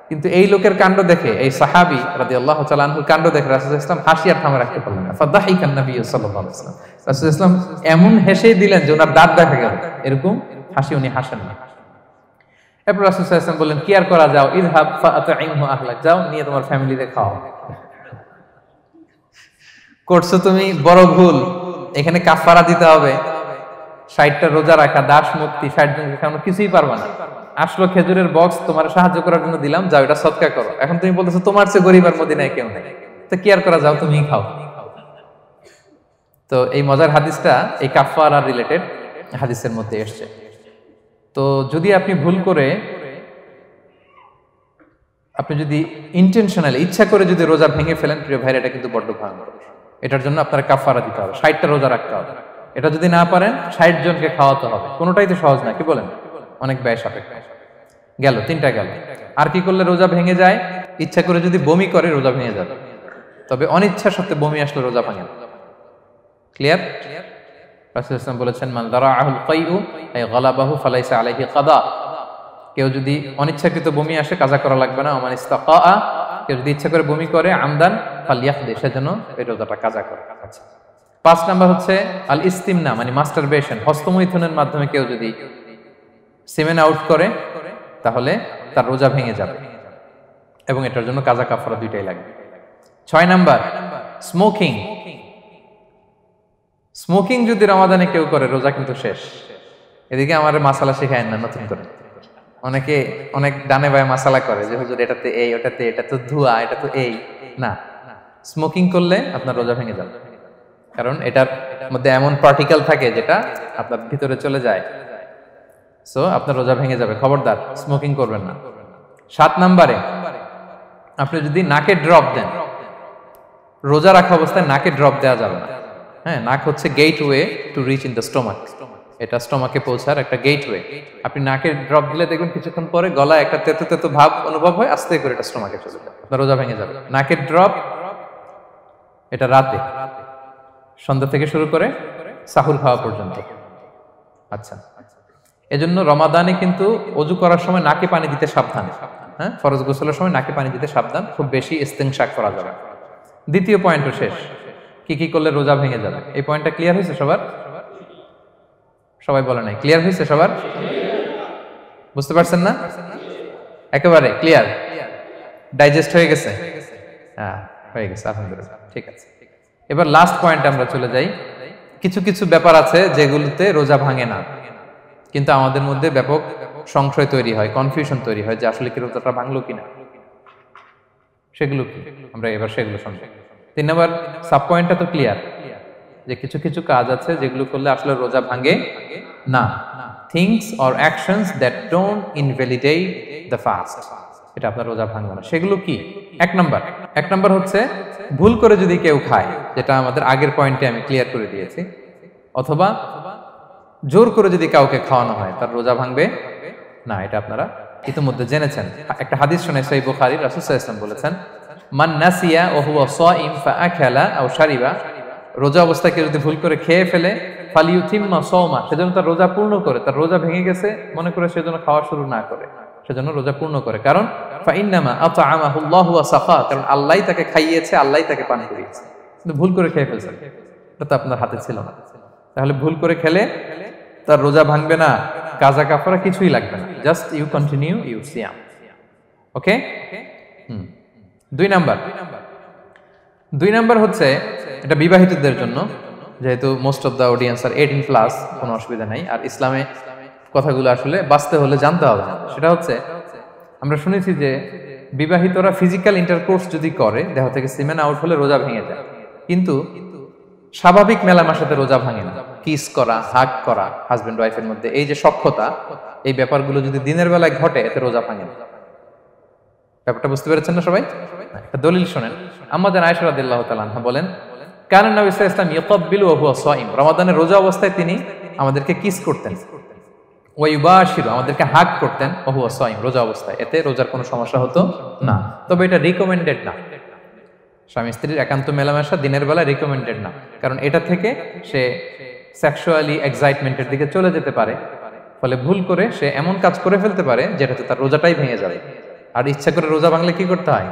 কিন্তু এই লোকের কাণ্ড দেখে, এই সাহাবী রাদিয়াল্লাহু তাআলা আনহুর কাণ্ড দেখে রাসূল সাল্লাল্লাহু আলাইহি ওয়াসাল্লাম হাসি আর থামে রাখতে পারলেন না। ফাদাহিকান নবী সাল্লাল্লাহু আলাইহি ওয়াসাল্লাম, রাসূল সাল্লাল্লাহু আলাইহি ওয়াসাল্লাম এমন হেসে দিলেন যে ওনার দাঁত দেখা গেল, এরকম হাসি উনি হাসেন না। এরপর রাসূল সাল্লাল্লাহু আলাইহি ওয়াসাল্লাম বললেন, কি আর করা, যাও, ইযহাব ফাআতঈমহু আহলাক, যাও নিয়ে তোমার ফ্যামিলিতে খাও। করছো তুমি বড় ভুল, এখানে কাফারা দিতে হবে, 60টা রোজা রাখা, দাস মুক্তি, 60 জনকে খাওয়ানো, কিছুই পারবা না। আসলো খেজুরের বক্স, তোমার সাহায্য করার জন্য দিলাম, যাও এটা সদকা করো। এখন তুমি বলতেছো তোমার চেয়ে গরীব আর মদিনায় কেউ নেই, তো কি আর করা, যাও তুমিই খাও। তো এই মজার হাদিসটা এই কাফারা রিলেটেড হাদিসের মধ্যে এসছে। তো যদি আপনি ভুল করে আপনি যদি ইন্টেনশনালি ইচ্ছা করে যদি রোজা ভেঙে ফেলেন প্রিয় ভাইরা, এটা কিন্তু বড্ড ভয়ঙ্কর। এটার জন্য আপনার কাফারা দিতে হবে, 60টা রোজা রাখতে হবে। এটা যদি না পারেন 60 জনকে খাওয়াতে হবে। কোনোটাই তো সহজ না, কি বলেন? অনেক ব্যয় সাপেক্ষ। গেল 3টা গেল। আর কি করলে রোজা ভেঙে যায়? ইচ্ছা করে যদি বমি করে রোজা ভেঙে যাবে, তবে অনিচ্ছা সত্ত্বে বমি আসলে রোজা ভাঙে না। ক্লিয়ার? রাসূল সাল্লাল্লাহু আলাইহি ওয়াসাল্লাম বলেছেন, মান দারাআহুল কাইউ আই গালাবাহু ফালাইসা আলাইহি কাদা। কেউ যদি অনিচ্ছাকৃত বমি আসে কাজা করা লাগবে না। ওমান ইস্তাকা, কেউ যদি ইচ্ছা করে বমি করে আমদান ফালইয়াকদি, সেজন্য এই রোজাটা কাজা করে। আচ্ছা, 5 নাম্বার হচ্ছে আল ইস্তিমনা, মানে মাস্টারবেশন, হস্তমৈথুনের মাধ্যমে কেউ যদি সিমেন আউট করে তাহলে তার রোজা ভেঙে যাবে এবং এটার জন্য কাজা কাফারা দুইটাই লাগবে। 6 নাম্বার স্মোকিং। স্মোকিং যদি রমাদানে কেউ করে রোজা কিন্তু শেষ। এদিকে আমার মাসালা শেখায় না নতুন করে, অনেকে অনেক ডানে বায়ে মাসালা করে যে হুজুর এটাতে এই, ওটাতে এটা তো ধোঁয়া, এটা তো এই না। স্মোকিং করলে আপনার রোজা ভেঙে যাবে, কারণ এটার মধ্যে এমন পার্টিকেল থাকে যেটা আপনার ভিতরে চলে যায়, সো আপনার রোজা ভেঙে যাবে। খবরদার স্মোকিং করবেন না। 7 নাম্বারে আপনি যদি নাকে ড্রপ দেন, রোজা রাখা অবস্থায় নাকে ড্রপ দেওয়া যাবে না। হ্যাঁ, নাক হচ্ছে gateway to reach in the stomach, এটা স্টোমাকে পৌঁছার একটা গেটওয়ে। আপনি নাকে ড্রপ দিলে দেখবেন কিছুক্ষণ পরে গলায় একটা তেতো তেতো ভাব অনুভব হয়, আস্তে করে এটা স্টোমাকে চলে যায়, আপনার রোজা ভেঙে যাবে। নাকের ড্রপ এটা রাতে, সন্ধ্যা থেকে শুরু করে সাহুর খাওয়া পর্যন্ত। আচ্ছা, এজন্য রমাদানে কিন্তু অজু করার সময় নাকে পানি দিতে সাবধান। হ্যাঁ, ফরজ গোসলের সময় নাকে পানি দিতে সাবধান, খুব বেশি ইস্তেনশাক করা যাবে। দ্বিতীয় পয়েন্টও শেষ, কি কি করলে রোজা ভেঙে যাবে। এই পয়েন্টটা ক্লিয়ার হয়েছে সবার? সবাই বলে নাই, ক্লিয়ার হয়েছে সবার? বুঝতে পারছেন না? একেবারে ক্লিয়ার, ডাইজেস্ট হয়ে গেছে? হ্যাঁ, হয়ে গেছে, আলহামদুলিল্লাহ, ঠিক আছে। এবার লাস্ট পয়েন্ট আমরা চলে যাই। কিছু কিছু ব্যাপার আছে যেগুলোতে রোজা ভাঙে না, কিন্তু আমাদের মধ্যে ব্যাপক সংশয় তৈরি হয়, কনফিউশন তৈরি হয় যে আসলে কি রোজাটা ভাঙলো কিনা। সেগুলো কি আমরা এবার সেগুলো শুনবো। 3 নম্বর সাব পয়েন্টটা তো ক্লিয়ার, যে কিছু কিছু কাজ আছে যেগুলো করলে আসলে রোজা ভাঙে না। Things or actions that don't invalidate the fast, এটা আপনার রোজা ভাঙবে না। সেগুলো কি? 1 নাম্বার হচ্ছে ভুল করে যদি কেউ খায়, যেটা আমাদের আগের পয়েন্টে আমি ক্লিয়ার করে দিয়েছি, অথবা জোর করে যদি কাউকে খাওয়ানো হয়, তার রোজা ভাঙবে না। এটা আপনারা ইতিমধ্যে জেনেছেন। একটা হাদিস শুনে সহিহ বুখারী, রাসূল সাল্লাল্লাহু আলাইহি ওয়াসাল্লাম বলেছেন, মান নাসিয়া ওয়া হুয়া সাইম ফাআকালা আও শারিবা, রোজা অবস্থায় কেউ যদি ভুল করে খেয়ে ফেলে, ফালিউতিম্মা সাওমা, সেজন্য তার রোজা পূর্ণ করে। তার রোজা ভেঙে গেছে মনে করে সেজন্য খাওয়া শুরু না করে, সেজন্য রোজা পূর্ণ করে। কারণ ফাইন্নামা আতআমাহুল্লাহু ওয়া সাকা, কারণ আল্লাহই তাকে খাইয়েছে, আল্লাহই তাকে পান করিয়েছে। কিন্তু ভুল করে খেয়ে ফেলছেন, এটা তো আপনার হাতে ছিল না। তাহলে ভুল করে খেলে তার রোজা ভাঙবে না, কাজা কাফারা কিছুই লাগবে না, জাস্ট ইউ কন্টিনিউ ইউ সিয়াম। ওকে? 2 নাম্বার হচ্ছে, এটা বিবাহিতদের জন্য, যেহেতু most of the audience are 18+, কোনো অসুবিধা নাই। আর ইসলামে কথাগুলো আসলে বাঁচতে হলে জানতে হবে না। সেটা হচ্ছে, আমরা শুনেছি যে বিবাহিতরা ফিজিক্যাল ইন্টারকোর্স যদি করে, দেহ থেকে সিমেন আউট হলে রোজা ভেঙে যায়, কিন্তু স্বাভাবিক মেলামেশাতে রোজা ভাঙে না। কিস করা, হাগ করা হাজবেন্ড ওয়াইফের মধ্যে, এই যে সখ্যতা, এই ব্যাপারগুলো যদি দিনের বেলায় ঘটে, এতে রোজা ভাঙে না। ব্যাপারটা বুঝতে পেরেছেন না সবাই? একটা দলিল শোনেন। আম্মা জান আয়েশা রাদিয়াল্লাহু তাআলা আনহা বলেন, কানা নবী সাল্লাল্লাহু আলাইহি ওয়াসাল্লাম ইয়াকাব্বিলু ওয়া হুয়া সাইম, রমাদানের রোজা অবস্থায় তিনি আমাদেরকে কিস করতেন, ওয়া ইউবাশিরু, আমাদেরকে হাগ করতেন, ওয়া হুয়া সাইম, রোজা অবস্থায়। এতে রোজার কোনো সমস্যা হতো না। তবে এটা রিকমেন্ডেড না, স্বামী স্ত্রীর একান্ত মেলামেশা দিনের বেলা রিকমেন্ডেড না, কারণ এটা থেকে সে সেক্সুয়ালি এক্সাইটমেন্টের দিকে চলে যেতে পারে। ফলে ভুল করে সে এমন কাজ করে ফেলতে পারে যেটাতে তার রোজাটাই ভেঙে যাবে। আর ইচ্ছা করে রোজা ভাঙলে কি করতে হয়?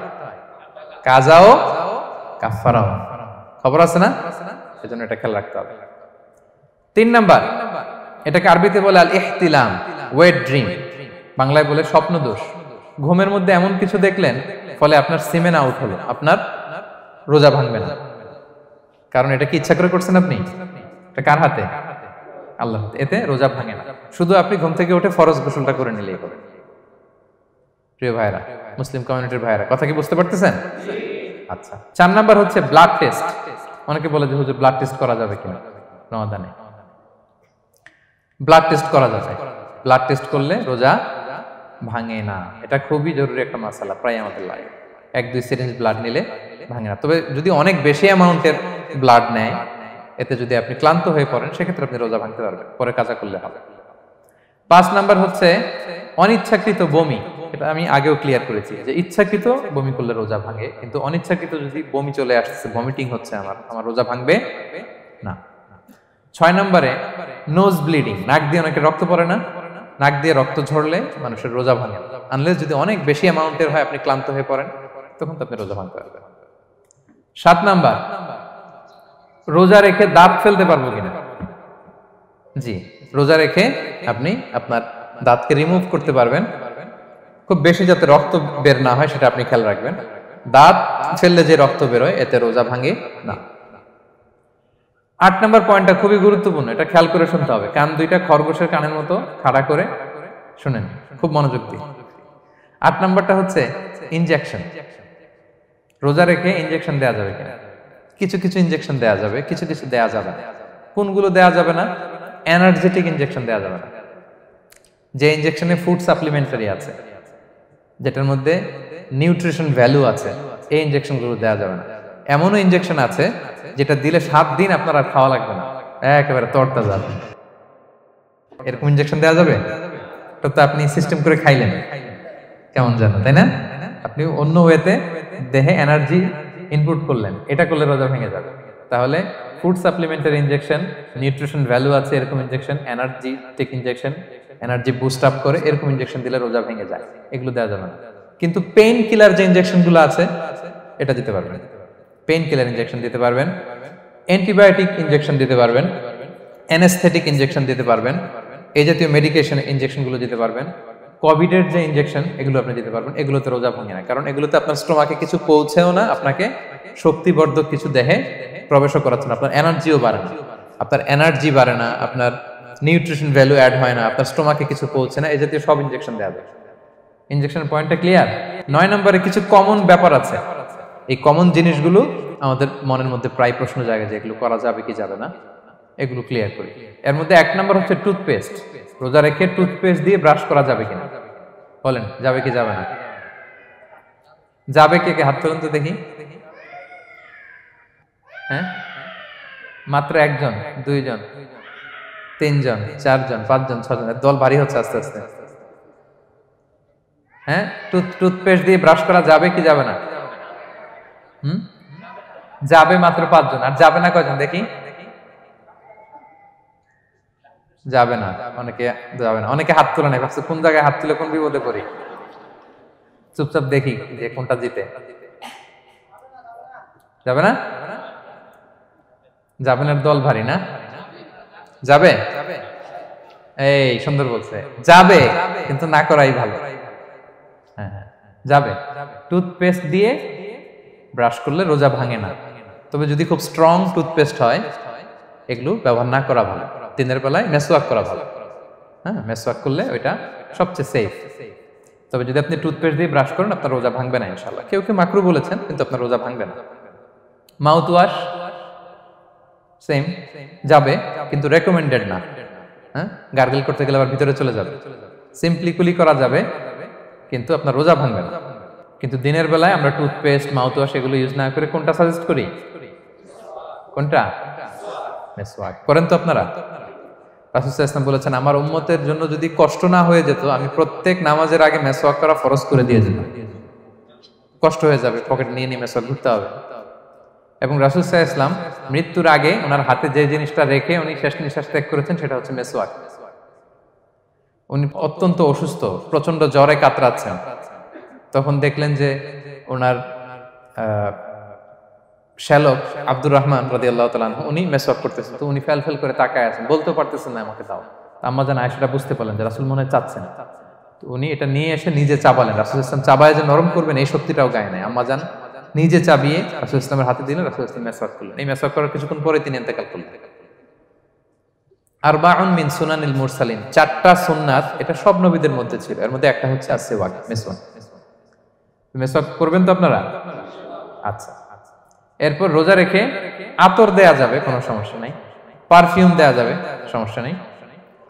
কাজাও কাফারাও। খবর আছে না? সেজন্য এটা খেয়াল রাখতে হবে। 3 নাম্বার, এটাকে আরবিতে বলে আল ইহতিলাম, ওয়েট ড্রিম, বাংলায় বলে স্বপ্ন দোষ। ঘুমের মধ্যে এমন কিছু দেখলেন, ফলে আপনার সিমেন আউট হলো, আপনার রোজা ভাঙবে না। কারণ এটা কি ইচ্ছা করে করছেন আপনি? এটা কার হাতে? আল্লাহর হাতে। এতে রোজা ভাঙে না। শুধু আপনি ঘুম থেকে উঠে ফরজ গোসলটা করে নিলেই হবে। প্রিয় ভাইরা, মুসলিম কমিউনিটির ভাইরা, কথা কি বুঝতে পারতেছেন? আচ্ছা, 4 নাম্বার হচ্ছে ব্লাড টেস্ট। অনেকে বলে যে হুজুর ব্লাড টেস্ট করা যাবে কিনা রমাদানে? ব্লাড টেস্ট করা যাবে। ব্লাড টেস্ট করলে রোজা ভাঙে না। এটা খুবই জরুরি একটা মাসালা, প্রায় আমাদের লাগে। 1-2 সিরিঞ্জ ব্লাড নিলে ভাঙে না। তবে যদি অনেক বেশি অ্যামাউন্টের ব্লাড নেয়, এতে যদি আপনি ক্লান্ত হয়ে পড়েন, সেক্ষেত্রে আপনি রোজা ভাঙতে পারবেন, পরে কাজা করলে হবে। 5 নাম্বার হচ্ছে অনিচ্ছাকৃত বমি। এটা আমি আগেও ক্লিয়ার করেছি যে ইচ্ছাকৃত বমি করলে রোজা ভাঙে, কিন্তু অনিচ্ছাকৃত যদি বমি চলে আসছে, ভমিটিং হচ্ছে, আমার রোজা ভাঙবে না। 6 নম্বরে নোজ ব্লিডিং, নাক দিয়ে অনেকে রক্ত পড়ে না, নাক দিয়ে রক্ত ঝরলে মানুষের রোজা ভাঙে, আনলেস যদি অনেক বেশি অ্যামাউন্টের হয়, আপনি ক্লান্ত হয়ে পড়েন, তখন তো আপনি রোজা ভাঙতে পারবেন। 7 নাম্বার, রোজা রেখে দাঁত ফেলতে পারবো কিনা। জি, রোজা রেখে আপনি আপনার দাঁতকে রিমুভ করতে পারবেন, খুব বেশি যাতে রক্ত বের না হয় সেটা আপনি খেয়াল রাখবেন। দাঁত ফেললে যে রক্ত বেরোয়, এতে রোজা ভাঙে না। 8 নম্বর পয়েন্টটা খুবই গুরুত্বপূর্ণ, এটা খেয়াল করে শুনতে হবে। কান দুইটা খরগোশের কানের মতো খাড়া করে শুনেন, খুব মনোযোগ দিয়ে। 8 নম্বরটা হচ্ছে ইনজেকশন। রোজা রেখে ইনজেকশন দেওয়া যাবে কিনা। কিছু কিছু ইনজেকশন দেওয়া যাবে, কিছু কিছু দেওয়া যাবে না। কোনগুলো দেওয়া যাবে না? এনার্জেটিক ইনজেকশন দেওয়া যাবে না। যে ইনজেকশনে ফুড সাপ্লিমেন্টারি আছে, যেটার মধ্যে নিউট্রিশন ভ্যালু আছে, এই ইনজেকশনগুলো দেওয়া যাবে না। এমনও ইনজেকশন আছে যেটা দিলে 7 দিন আপনার আর খাওয়া লাগবে না, একেবারে তরতাজা। এরকম ইনজেকশন দেওয়া যাবে? তো আপনি সিস্টেম করে খাইলেন, কেমন জানো, তাই না? আপনি অন্য ওয়েতে দেহে এনার্জি ইনপুট করলেন, এটা করলে রোজা ভেঙে যাবে। তাহলে food supplementary injection, nutrition value আছে এরকম injection, energetic injection, energy boost up করে এরকম ইনজেকশন দিলে রোজা ভেঙে যায়, এগুলো দেওয়া যাবে না। কিন্তু পেইন কিলার যে ইনজেকশনগুলো আছে, এটা দিতে পারবেন। পেইন কিলার ইনজেকশন দিতে পারবেন, অ্যান্টিবায়োটিক ইনজেকশন দিতে পারবেন, অ্যানেস্থেটিক ইনজেকশন দিতে পারবেন, এই জাতীয় মেডিকেশন ইনজেকশনগুলো দিতে পারবেন। কোভিডের যে ইনজেকশন, এগুলো আপনি দিতে পারবেন। এগুলোতে রোজা ভাঙে না, কারণ এগুলোতে আপনার স্টোমাকে কিছু পৌঁছেও না, আপনাকে শক্তিবর্ধক কিছু দেহে প্রবেশও করাচ্ছে না, আপনার এনার্জিও বাড়ে না, আপনার এনার্জি বাড়ে না, আপনার নিউট্রিশন ভ্যালু অ্যাড হয় না, আপনার স্টোমাকে কিছু পৌঁছে না, এই জাতীয় সব ইনজেকশন দেওয়া যায়। ইনজেকশনের পয়েন্টটা ক্লিয়ার? 9 নম্বরে কিছু কমন ব্যাপার আছে, এই কমন জিনিসগুলো আমাদের মনের মধ্যে প্রায় প্রশ্ন জাগে যে এগুলো করা যাবে কি যাবে না, এগুলো ক্লিয়ার করি। এর মধ্যে 1 নম্বর হচ্ছে টুথপেস্ট। রোজা রেখে টুথপেস্ট দিয়ে ব্রাশ করা যাবে কিনা, বলেন যাবে কি যাবে না? যাবে, কে কে হাত তুলুন তো দেখি। হ্যাঁ, মাত্র 1 জন, 2 জন, 3 জন, 4 জন, 5 জন, 6 জন, দল ভারী হচ্ছে আস্তে আস্তে। হ্যাঁ, টুথপেস্ট দিয়ে ব্রাশ করা যাবে কি যাবে না? যাবে মাত্র 5 জন। আর যাবে না কয়জন দেখি? যাবে না, অনেকে যাবে না, অনেকে হাত তুলে নাই, ভাবছে কোন জায়গায় হাত তুলে কোন বিপদে পড়ি। চুপচাপ দেখি যে কোনটা জিতে। যাবে না? যাবে না, দল ভারী না? যাবে? এই সুন্দর বলছে, যাবে, কিন্তু না করাই ভালো। হ্যাঁ হ্যাঁ, যাবে। টুথপেস্ট দিয়ে ব্রাশ করলে রোজা ভাঙে না, তবে যদি খুব স্ট্রং টুথপেস্ট হয়, এগুলো ব্যবহার না করা ভালো। দিনের বেলায় মেসওয়াক করা ভালো। হ্যাঁ, মেসওয়াক করলে ওইটা সবচেয়ে সেফ। তবে যদি আপনি টুথপেস্ট দিয়ে ব্রাশ করেন, আপনার রোজা ভাঙবে না ইনশাআল্লাহ। কেউ কেউ মাকরু বলেছেন, কিন্তু আপনার রোজা ভাঙবে না। মাউথ ওয়াশ সেম, যাবে, কিন্তু রেকমেন্ডেড না। হ্যাঁ, গার্গল করতে গেলে আবার ভিতরে চলে যাবে। সিম্পলি কুলি করা যাবে, কিন্তু আপনার রোজা ভাঙবে না। কিন্তু দিনের বেলায় আমরা টুথপেস্ট, মাউথ ওয়াশ এগুলো ইউজ না করে কোনটা সাজেস্ট করি? কোনটা? মেসওয়াক করেন তো আপনারা? রাসূল সাল্লাল্লাহু আলাইহি ওয়াসাল্লাম বলেছেন, আমার উম্মতের জন্য যদি কষ্ট না হয়ে যেত, আমি প্রত্যেক নামাজের আগে মেসওয়াক করা ফরজ করে দিয়ে যেতাম। কষ্ট হয়ে যাবে, পকেট নিয়ে নিয়ে মেসওয়াক ঘুরতে হবে। এবং রাসূল সাল্লাল্লাহু আলাইহি ওয়াসাল্লাম মৃত্যুর আগে ওনার হাতে যে জিনিসটা রেখে উনি শেষ নিঃশ্বাস ত্যাগ করেছেন, সেটা হচ্ছে মেসওয়াক। উনি অত্যন্ত অসুস্থ, প্রচন্ড জ্বরে কাতরাচ্ছেন। তখন দেখলেন যে ওনার শ্যালক আব্দুর রহমান রাদিয়াল্লাহু তাআলা আনহু উনি মেসওয়াক করতেছেন, তো উনি ফেল ফেল করে তাকায় আছেন, বলতেও পারতেছেন না আমাকে দাও। আম্মা জান আয়েশা বুঝতে পারলেন যে রাসূল মনে হয় চাচ্ছেন, তো উনি এটা নিয়ে এসে নিজে চাবালেন। রাসূল সাল্লাল্লাহু আলাইহি ওয়াসাল্লাম চাবায় যে নরম করবেন, এই শক্তিটাও গায়ে নাই। আম্মা জান নিজে চাবিয়ে রাসূল সাল্লাল্লাহু আলাইহি ওয়াসাল্লামের হাতে দিলেন, রাসূল সাল্লাল্লাহু আলাইহি ওয়াসাল্লাম মেসওয়াক করলেন। এই মেসওয়াক করার কিছুক্ষণ পরে তিনি ইন্তেকাল করলেন। আরবাউন মিন সুনানিল মুরসালিন, 4টা সুন্নাত, এটা সব নবীদের মধ্যে ছিল। এর মধ্যে একটা হচ্ছে আসওয়াক, মেসওয়াক। মেসওয়াক করবেন তো আপনারা? আচ্ছা। এরপর রোজা রেখে আতর দেয়া যাবে, কোনো সমস্যা নাই। পারফিউম দেয়া যাবে, সমস্যা নেই।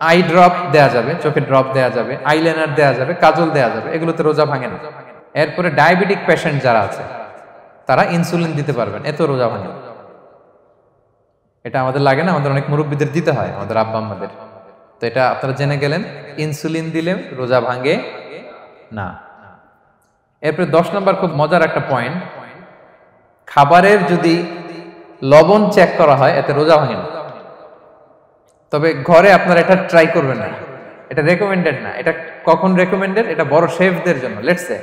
আই ড্রপ দেয়া যাবে, চোখে ড্রপ দেয়া যাবে, আইলাইনার দেয়া যাবে, কাজল দেয়া যাবে, এগুলোতে রোজা ভাঙে না। এরপরে ডায়াবেটিক পেশেন্ট যারা আছে তারা ইনসুলিন দিতে পারবেন, এত রোজা ভাঙে না। এটা আমাদের লাগে না, আমাদের অনেক মুরব্বীদের দিতে হয়, আমাদের আব্বা আম্মাদের। তো এটা আপনারা জেনে গেলেন, ইনসুলিন দিলে রোজা ভাঙে না। এরপরে 10 নম্বর খুব মজার একটা পয়েন্ট, খাবারের যদি লবণ চেক করা হয় এতে রোজা ভাঙে না। তবে ঘরে আপনারা এটা ট্রাই করবেন না, এটা রেকমেন্ডেড না। এটা কখন রেকমেন্ডেড? এটা বড় শেফদের জন্য। লেটস সে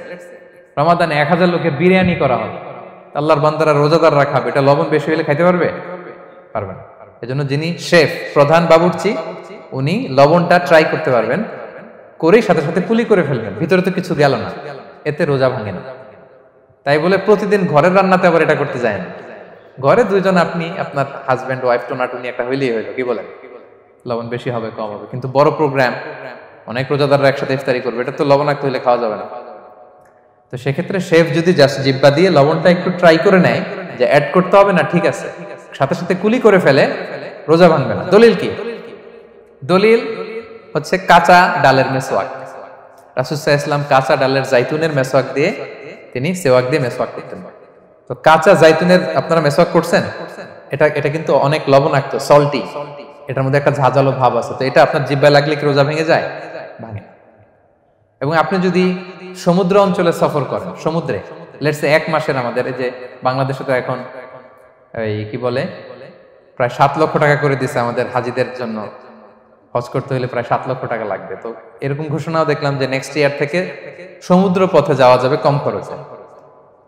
রমাদানে 1000 লোকের বিরিয়ানি করা হবে, আল্লাহর বান্দারা রোজাদাররা খাবে, এটা লবণ বেশি হলে খাইতে পারবে? পারবেন। এজন্য যিনি শেফ, প্রধান বাবুর্চি, উনি লবণটা ট্রাই করতে পারবেন, করেই সাথে সাথে কুলি করে ফেলবেন, ভিতরে তো কিছু গেল না, এতে রোজা ভাঙে না। তাই বলে প্রতিদিন ঘরের রান্নাতে আবার এটা করতে যায় না। ঘরে দুইজন, আপনি আপনার হাজব্যান্ড ওয়াইফ টোনাটুনি একটা হইলেই হইলো, কি বলেন? লবণ বেশি হবে কম হবে, কিন্তু বড় প্রোগ্রাম, অনেক রোজাদাররা একসাথে ইফতারি করবে, এটা তো লবণাক্ত হইলে খাওয়া যাবে না। তো সেক্ষেত্রে শেফ যদি জাস্ট জিব্বা দিয়ে লবণটা একটু ট্রাই করে নেয় যে অ্যাড করতে হবে না, ঠিক আছে, সাথে সাথে কুলি করে ফেলে, রোজা ভাঙবে না। দলিল কি? দলিল হচ্ছে কাঁচা ডালের মেসওয়াক। রাসূল সাল্লাল্লাহু আলাইহি ওয়াসাল্লাম কাঁচা ডালের জাইতুনের মেসওয়াক দিয়ে তিনি সেওয়াক দিয়ে মেসওয়াক করতেন। তো কাঁচা জাইতুনের আপনারা মেসওয়াক করছেন, এটা কিন্তু অনেক লবণাক্ত, সল্টি, এটার মধ্যে একটা ঝাঁঝালো ভাব আছে। তো এটা আপনার জিহ্বায় লাগলে কি রোজা ভেঙে যায়? ভাঙে না। এবং আপনি যদি সমুদ্র অঞ্চলে সফর করেন, সমুদ্রে লেটস সে 1 মাসের, আমাদের এই যে বাংলাদেশে তো এখন এই কি বলে প্রায় 7 লক্ষ টাকা করে দিছে আমাদের হাজিদের জন্য, হজ করতে হলে প্রায় 7 লক্ষ টাকা লাগবে। তো এরকম ঘোষণাও দেখলাম যে নেক্সট ইয়ার থেকে সমুদ্র পথে যাওয়া যাবে কম খরচে।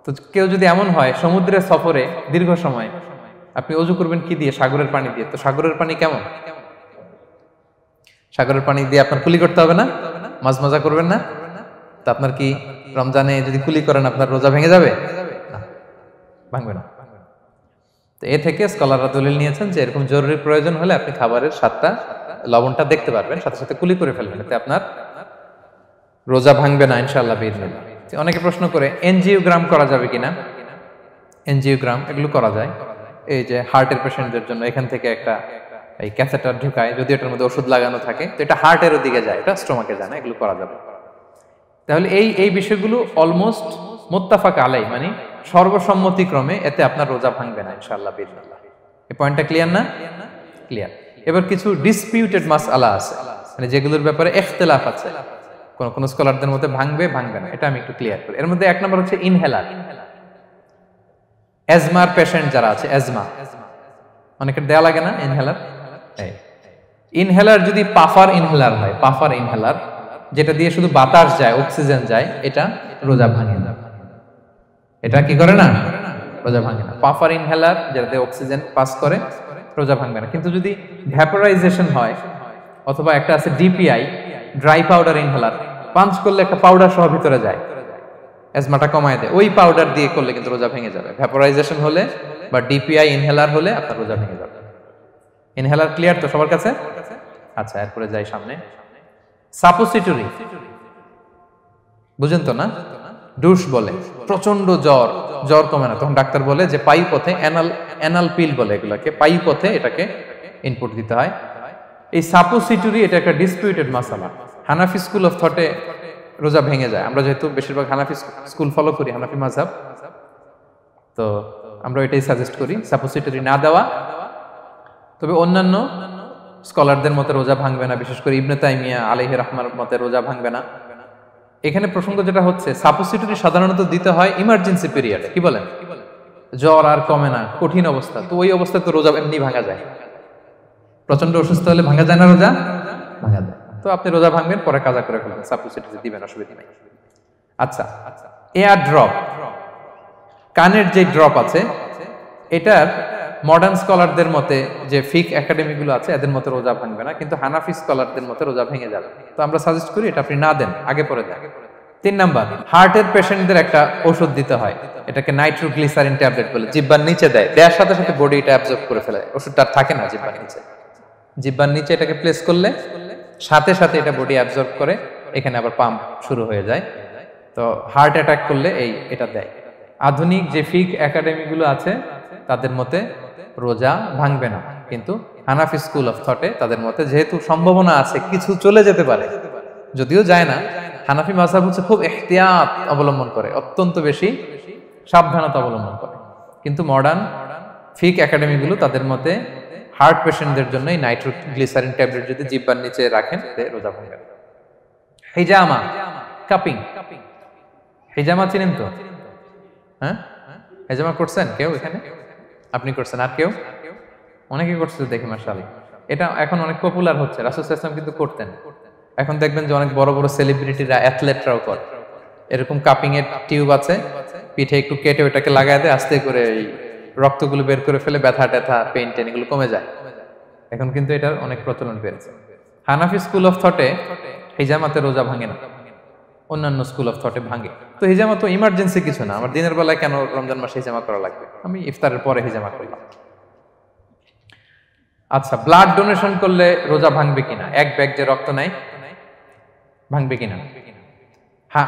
তো কেউ যদি এমন হয় সমুদ্রের সফরে দীর্ঘ সময়, আপনি অজু করবেন কি দিয়ে? সাগরের পানি দিয়ে। তো সাগরের পানি কেমন? সাগরের পানি দিয়ে আপনার কুলি করতে হবে না? মাঝ মজা করবেন না? তো আপনার কি রমজানে যদি কুলি করেন আপনার রোজা ভেঙে যাবে? না, ভাঙবে না। তো এ থেকে স্কলাররা দলিল নিয়েছেন যে এরকম জরুরি প্রয়োজন হলে আপনি খাবারের স্বাদটা, লবণটা দেখতে পারবেন, সাথে সাথে কুলি করে ফেলবেন, এতে আপনার রোজা ভাঙবে না ইনশাআল্লাহ বিইজনিল্লাহ। অনেকে প্রশ্ন করে এনজিওগ্রাম করা যাবে কিনা? এনজিওগ্রাম এগুলো করা যায়। এই যে হার্টের পেশেন্টদের জন্য এখান থেকে একটা এই ক্যাথেটার ঢুকায়, যদি এটার মধ্যে ওষুধ লাগানো থাকে, তো এটা হার্টের দিকে যায়, এটা স্টোমাকে যায় না, এগুলো করা যাবে। তাহলে এই বিষয়গুলো অলমোস্ট মুত্তাফাক আলাই, মানে সর্বসম্মতিক্রমে, এতে আপনার রোজা ভাঙবে না ইনশাআল্লাহ বিইজনিল্লাহ। এই পয়েন্টটা ক্লিয়ার না? ক্লিয়ার। এবার কিছু ডিসপিউটেড মাসআলা আছে, মানে যেগুলোর ব্যাপারে ইখতিলাফ আছে, কোন কোন স্কলারদের মধ্যে ভাঙবে ভাঙবে না, এটা আমি একটু ক্লিয়ার করি। এর মধ্যে 1 নম্বর হচ্ছে ইনহেলার। অ্যাজমার পেশেন্ট যারা আছে, অ্যাজমা অনেকের দেয়া লাগে না ইনহেলার। ইনহেলার যদি পাফার ইনহেলার হয়, পাফার ইনহেলার যেটা দিয়ে শুধু বাতাস যায়, অক্সিজেন যায়, এটা রোজা ভাঙে না। এটা কি করে না? রোজা ভাঙে না। পাফার ইনহেলার যেটা দিয়ে অক্সিজেন পাস করে, রোজা ভাঙবে না। কিন্তু যদি ভ্যাপোরাইজেশন হয়, অথবা একটা আছে DPI, dry powder inhaler, punch করলে একটা পাউডার সহ ভিতরে যায়, অ্যাজমাটা কমায় দেয়, ওই পাউডার দিয়ে করলে কিন্তু রোজা ভেঙে যাবে। ভ্যাপোরাইজেশন হলে বা ডিপিআই ইনহেলার হলে আপনার রোজা ভেঙে যাবে। ইনহেলার ক্লিয়ার তো সবার কাছে? আচ্ছা, এরপরে যাই সামনে। সাপোসিটরি বুঝেন তো না? ডুশ বলে, প্রচন্ড জ্বর কমে না, তখন ডাক্তার বলে যে পায়ু পথে, অ্যানাল পিল বলে এগুলাকে, পায়ু পথে এটাকে ইনপুট দিতে হয়। এই সাপোসিটরি, এটা একটা ডিসপিউটেড মাসালা। হানাফি স্কুল অফ থটে রোজা ভেঙে যায়। আমরা যেহেতু বেশিরভাগ হানাফি স্কুল ফলো করি, হানাফি মাযহাব, তো আমরা এটাই সাজেস্ট করি সাপোসিটরি না দেওয়া। তবে অন্যান্য স্কলারদের মতে রোজা ভাঙবে না, বিশেষ করে ইবনে তাইমিয়া আলাইহি রাহমার মতে রোজা ভাঙবে না। এখানে প্রসঙ্গ যেটা হচ্ছে, সাপোসিটরি সাধারণত দিতে হয় ইমার্জেন্সি পিরিয়ডে। কি বলেন? জ্বর আর কমে না, কঠিন অবস্থা, তো ওই অবস্থায় তো রোজা এমনি ভাঙা যায়। প্রচন্ড অসুস্থ হলে ভাঙা যায় না রোজা? ভাঙা যায়। তো আপনি রোজা ভাঙবেন, পরে কাজা করে ফেলবেন, সাপোসিটরি দিবেন, অসুবিধা নাই। আচ্ছা, এয়ার ড্রপ, কানের যে ড্রপ আছে, এটার মডার্ন স্কলারদের মতে, যে ফিক একাডেমি গুলো আছে, এদের মতে রোজা ভাঙবে না, কিন্তু হানাফি স্কলারদের মতে রোজা ভেঙে যাবে। তো আমরা সাজেস্ট করি এটা আপনি না দেন, আগে পরে দেন। 3 নাম্বার, হার্টের পেশেন্টদের একটা ওষুধ দিতে হয়, এটাকে নাইট্রোগ্লিসারিন ট্যাবলেট বলে, জিহ্বার নিচে দেয়, দেওয়ার সাথে সাথে বডি এটা অ্যাবজর্ব করে ফেলে, ওষুধটা থাকে না জিহ্বার নিচে। জিহ্বার নিচে এটাকে প্লেস করলে সাথে সাথে এটা বডি অ্যাবজর্ব করে, এখানে আবার পাম্প শুরু হয়ে যায়। তো হার্ট অ্যাটাক করলে এটা দেয়। আধুনিক যে ফিক একাডেমি গুলো আছে তাদের মতে রোজা ভাঙবে না। কিন্তু হানাফি স্কুল অফ থটে তাদের মতে যেহেতু সম্ভাবনা আছে কিছু চলে যেতে পারে, যদিও যায় না, হানাফি মাযহাব হচ্ছে খুব ইহতিয়াত অবলম্বন করে, অত্যন্ত বেশি সাবধানতা অবলম্বন করে। কিন্তু মডার্ন ফিক একাডেমিগুলো তাদের মতে হার্ট পেশেন্টদের জন্য এই নাইট্রোগ্লিসারিন ট্যাবলেট যদি জিহ্বার নিচে রাখেন রোজা ভাঙবে। হিজামা, কাপিং, হিজামা চিনেন তো? হ্যাঁ, হিজামা করছেন কেউ এখানে? আপনি করছেন, আর কেউ? অনেকে করছে দেখি মাশাআল্লাহ। এটা এখন অনেক পপুলার হচ্ছে, রাসূল সাল্লাল্লাহু আলাইহি ওয়াসাল্লাম কিন্তু করতেন। এখন দেখবেন যে অনেক বড় বড় সেলিব্রিটিরা, অ্যাথলেটরাও করে। এরকম কাপিং এর টিউব আছে, পিঠে একটু কেটে ওটাকে লাগায় দেয়, আস্তে করে এই রক্তগুলো বের করে ফেলে, ব্যথা ট্যাথা পেইন টেন এগুলো কমে যায়। এখন কিন্তু এটার অনেক প্রচলন বেড়েছে। হানাফি স্কুল অফ থটে হিজামাতে রোজা ভাঙে না, অন্যান্য স্কুল অফ থটে ভাঙে। তো হিজামা তো ইমার্জেন্সি কিছু না, আমার দিনের বেলায় কেন রমজান মাসে হিজামা করা লাগবে, আমি ইফতারের পরে হিজামা করলাম। আচ্ছা, ব্লাড ডোনেশন করলে রোজা ভাঙবে কিনা? এক ব্যাগ যে রক্ত নাই, ভাঙবে কিনা?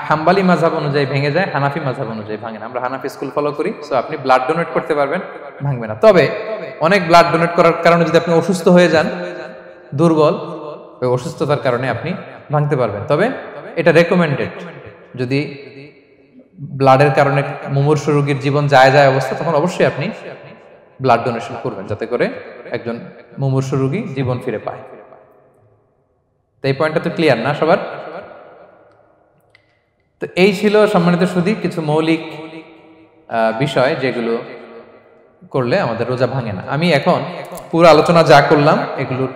হাম্বালি মাযহাব অনুযায়ী ভেঙে যায়, হানাফি মাযহাব অনুযায়ী ভাঙে না। আমরা হানাফি স্কুল ফলো করি, সো আপনি ব্লাড ডোনেট করতে পারবেন, ভাঙবে না। তবে অনেক ব্লাড ডোনেট করার কারণে যদি আপনি অসুস্থ হয়ে যান, দুর্বল, ওই অসুস্থতার কারণে আপনি ভাঙতে পারবেন। তবে এটা রেকমেন্ডেড, যদি ব্লাডের কারণে মুমূর্ষু রোগীর জীবন যায় অবস্থা, তখন অবশ্যই আপনি ব্লাড ডোনেশন করবেন, যাতে করে একজন মুমূর্ষু রোগী জীবন ফিরে পায়। তো এই পয়েন্টটা তো ক্লিয়ার না সবার? তো এই ছিল সম্মানিত সুধী কিছু মৌলিক বিষয় যেগুলো করলে আমাদের রোজা ভাঙে না। আমি এখন পুরো আলোচনা যা করলাম এগুলোর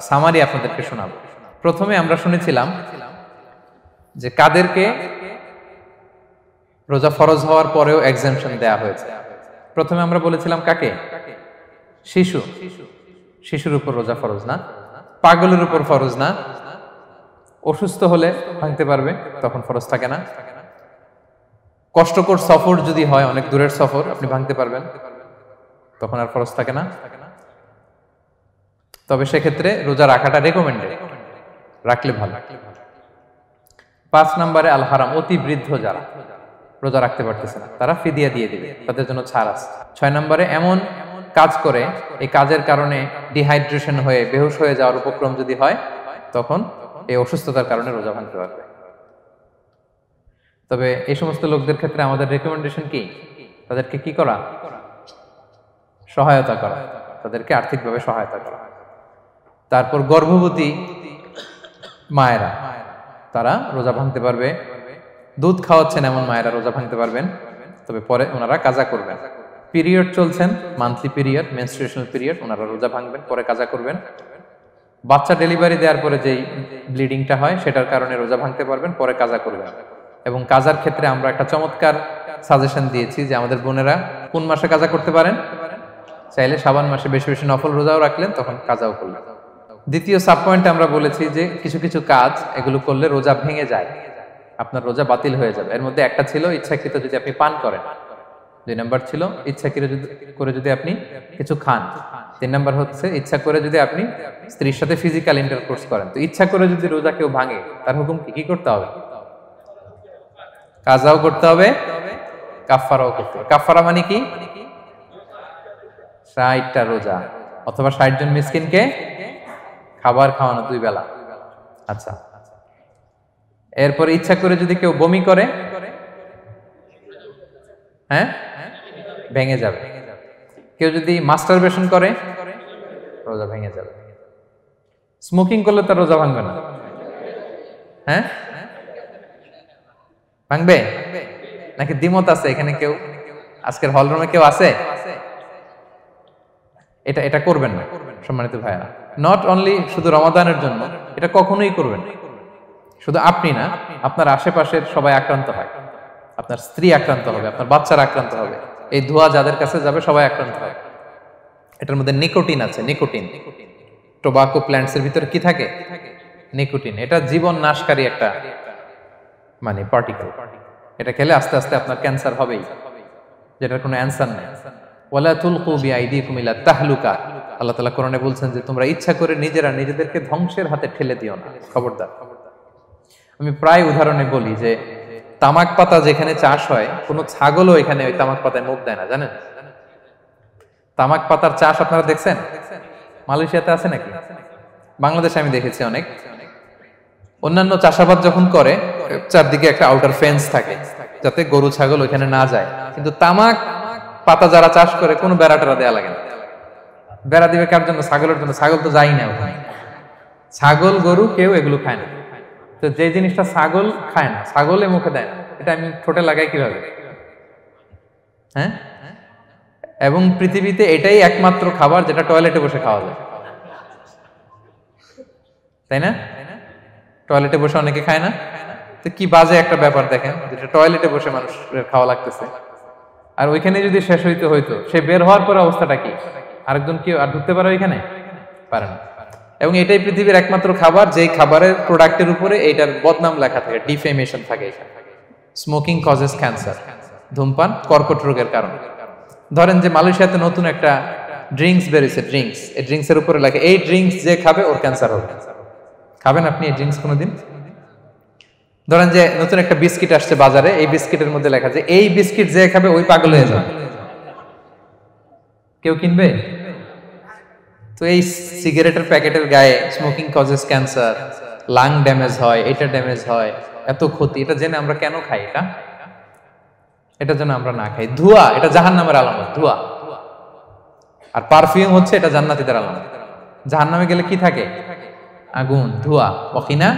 সামারি আপনাদেরকে শোনাবো। প্রথমে আমরা শুনেছিলাম যে কাদেরকে রোজা ফরজ হওয়ার পরেও এক্সাম্পশন দেয়া হয়েছে। প্রথমে আমরা বলেছিলাম কাকে? শিশু, শিশুর উপর রোজা ফরজ না, পাগলের উপর ফরজ না, অসুস্থ হলে ভাঙতে পারবে, তখন ফরজ থাকে না। কষ্টকর সফর যদি হয়, অনেক দূরের সফর, আপনি ভাঙতে পারবেন, তখন আর ফরজ থাকে না। তবে সেক্ষেত্রে রোজা রাখাটা রেকমেন্ডেড, রাখলে ভালো। 5 নম্বরে আল হারাম, অতি বৃদ্ধ যারা রোজা রাখতে পারতেছে না তারা ফিদিয়া দিয়ে দিবে, তাদের জন্য ছাড় আছে। 6 নম্বরে এমন কাজ করে, এই কাজের কারণে ডিহাইড্রেশন হয়ে বেহুশ হয়ে যাওয়ার উপক্রম যদি হয়, তখন এই অসুস্থতার কারণে রোজা ভাঙতে পারবে। তবে এই সমস্ত লোকদের ক্ষেত্রে আমাদের রেকমেন্ডেশন কি? তাদেরকে কি করা? সহায়তা করা, তাদেরকে আর্থিকভাবে সহায়তা করা। তারপর গর্ভবতী মায়েরা, তারা রোজা ভাঙতে পারবে। দুধ খাওয়াচ্ছেন এমন মায়েরা রোজা ভাঙতে পারবেন, তবে পরে ওনারা কাজা করবেন। পিরিয়ড চলছেন, মান্থলি পিরিয়ড, মেনস্ট্রুয়েশনাল পিরিয়ড, ওনারা রোজা ভাঙবেন, পরে কাজা করবেন। বাচ্চা ডেলিভারি দেওয়ার পরে যেই ব্লিডিংটা হয় সেটার কারণে রোজা ভাঙতে পারবেন, পরে কাজা করবেন। এবং কাজার ক্ষেত্রে আমরা একটা চমৎকার সাজেশন দিয়েছি যে আমাদের বোনেরা কোন মাসে কাজা করতে পারেন? চাইলে শাবান মাসে বেশি বেশি নফল রোজাও রাখলেন, তখন কাজাও করলেন। দ্বিতীয় সাব পয়েন্টে আমরা বলেছি যে কিছু কিছু কাজ এগুলো করলে রোজা ভেঙে যায়, আপনার রোজা বাতিল হয়ে যাবে। এর মধ্যে একটা ছিল ইচ্ছাকৃত যদি আপনি পান করেন, 2 নাম্বার ছিল ইচ্ছাকৃত করে যদি আপনি কিছু খান, 3 নাম্বার হচ্ছে ইচ্ছা করে যদি আপনি স্ত্রীর সাথে ফিজিক্যাল ইন্টারকোর্স করেন। তো ইচ্ছা করে যদি রোজা কেউ ভাঙে, তার হুকুম কি করতে হবে? কাজাও করতে হবে, কাফফারাও করতে হবে। কাফফারা মানে কি? 60টা রোজা অথবা 60 জন মিসকিনকে খাবার খাওয়ানো 2 বেলা। আচ্ছা, এরপরে ইচ্ছা করে যদি কেউ বমি করে, হ্যাঁ, ভেঙে যাবে। কেউ যদি মাস্টারবেশন করে, রোজা ভেঙে যাবে। স্মোকিং করলে তার রোজা ভাঙবে না, হ্যাঁ, ভাঙবে নাকি দ্বিমত আছে এখানে? কেউ আজকের হল রুমে কেউ আছে? এটা করবেন না সম্মানিত ভাইরা। নট অনলি শুধু রমাদানের জন্য, এটা কখনোই করবেন না। শুধু আপনি না, আপনার আশেপাশের সবাই আক্রান্ত হয়, আপনার স্ত্রী আক্রান্ত হবে, আপনার বাচ্চারা আক্রান্ত হবে, এই ধোঁয়া যাদের কাছে যাবে সবাই আক্রান্ত হবে। এটার মধ্যে নিকোটিন আছে, নিকোটিন। টোবাকো প্ল্যান্টসের ভিতরে কি থাকে? নিকোটিন। এটা জীবন নাশকারী একটা মানে পার্টিকেল। এটা খেলে আস্তে আস্তে আপনার ক্যান্সার হবেই, যেটার কোনো অ্যান্সার নেই। ওয়ালা তুলকু বিআইদিকুম ইলা তাহলুকা, আল্লাহ তাআলা কোরআনে বলছেন যে তোমরা ইচ্ছা করে নিজেরা নিজেদেরকে ধ্বংসের হাতে ঠেলে দিও না, খবরদার। আমি প্রায় উদাহরণে বলি যে তামাক পাতা যেখানে চাষ হয়, কোনো ছাগলও এখানে ওই তামাক পাতায় মুখ দেয় না, জানেন? তামাক পাতার চাষ আপনারা দেখছেন? মালয়েশিয়াতে আছে নাকি? বাংলাদেশে আমি দেখেছি অনেক। অন্যান্য চাষাবাদ যখন করে চারদিকে একটা আউটার ফেন্স থাকে যাতে গরু ছাগল ওইখানে না যায়, কিন্তু তামাক পাতা যারা চাষ করে কোনো বেড়া টেরা দেওয়া লাগে না। বেড়া দিবে কার জন্য? ছাগলের জন্য। ছাগল তো যাই না ওখানে। ছাগল গরু কেউ এগুলো খায় না। তো যে জিনিসটা ছাগল খায় না, ছাগলে মুখে দেয় না, এটা আমি ঠোঁটে লাগাই কিভাবে? হ্যাঁ, এবং পৃথিবীতে এটাই একমাত্র খাবার যেটা টয়লেটে বসে খাওয়া যায়, তাই না? টয়লেটে বসে অনেকে খায় না। তো কি বাজে একটা ব্যাপার দেখেন, যেটা টয়লেটে বসে মানুষের খাওয়া লাগতেছে, আর ওইখানে যদি শেষ হইতো সে বের হওয়ার পরে অবস্থাটা কি? আরেকজন কি আর ঢুকতে পারে ওইখানে? পারে না। এবং এটাই পৃথিবীর একমাত্র খাবার যেই খাবারের প্রোডাক্টের উপরে এইটার বদনাম লেখা থাকে, ডিফেমেশন থাকে। স্মোকিং কজেস ক্যান্সার, ধূমপান কর্কট রোগের কারণ। ধরেন যে মালয়েশিয়াতে নতুন একটা ড্রিঙ্কস বেরিয়েছে, ড্রিঙ্কস, এই ড্রিঙ্কসের উপরে লেখা এই ড্রিঙ্কস যে খাবে ওর ক্যান্সার হবে। খাবেন আপনি এই ড্রিঙ্কস কোনোদিন? ধরেন যে নতুন একটা বিস্কিট আসছে বাজারে, এই বিস্কিটের মধ্যে লেখা যে এই বিস্কিট যে খাবে ওই পাগল হয়ে যাবে। কেউ কিনবে? তো এই সিগারেটের প্যাকেটের গায়ে smoking causes cancer, lung damage হয়, এটা ড্যামেজ হয়, এত ক্ষতি, এটা জেনে আমরা কেন খাই? এটা যেন আমরা না খাই। ধোঁয়া, এটা জাহান্নামের আলামত, ধোঁয়া। আর পারফিউম হচ্ছে এটা জান্নাতীদের আলামত। জাহান্নামে গেলে কি থাকে? আগুন, ধোঁয়া। ওয়াকিনা